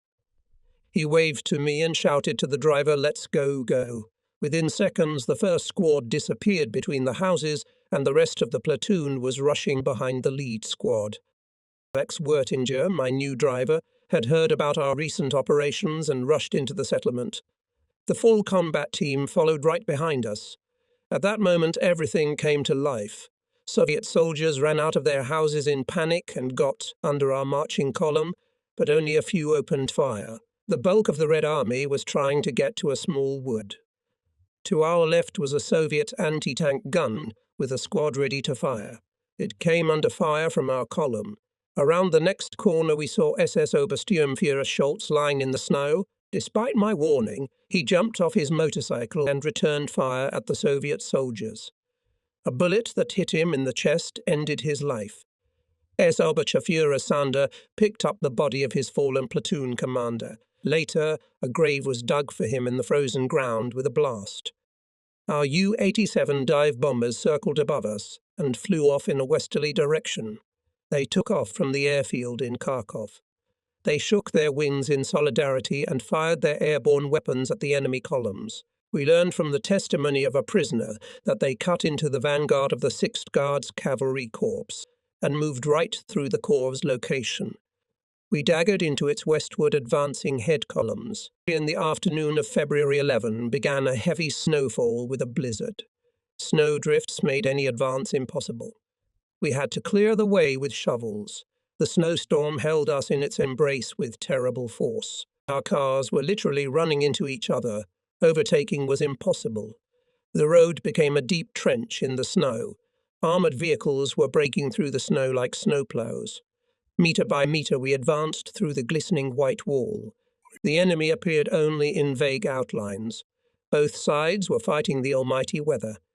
He waved to me and shouted to the driver, "Let's go, go." Within seconds, the first squad disappeared between the houses, and the rest of the platoon was rushing behind the lead squad. Alex Wertinger, my new driver, had heard about our recent operations and rushed into the settlement. The full combat team followed right behind us. At that moment, everything came to life. Soviet soldiers ran out of their houses in panic and got under our marching column, but only a few opened fire. The bulk of the Red Army was trying to get to a small wood. To our left was a Soviet anti-tank gun with a squad ready to fire. It came under fire from our column. Around the next corner we saw SS Obersturmführer Schultz lying in the snow. Despite my warning, he jumped off his motorcycle and returned fire at the Soviet soldiers. A bullet that hit him in the chest ended his life. SS Oberstführer Sander picked up the body of his fallen platoon commander. Later, a grave was dug for him in the frozen ground with a blast. Our U-87 dive bombers circled above us and flew off in a westerly direction. They took off from the airfield in Kharkov. They shook their wings in solidarity and fired their airborne weapons at the enemy columns. We learned from the testimony of a prisoner that they cut into the vanguard of the 6th Guards Cavalry Corps and moved right through the Corps' location. We daggered into its westward advancing head columns. In the afternoon of February 11 began a heavy snowfall with a blizzard. Snowdrifts made any advance impossible. We had to clear the way with shovels. The snowstorm held us in its embrace with terrible force. Our cars were literally running into each other. Overtaking was impossible. The road became a deep trench in the snow. Armored vehicles were breaking through the snow like snowplows. Meter by meter we advanced through the glistening white wall. The enemy appeared only in vague outlines. Both sides were fighting the almighty weather.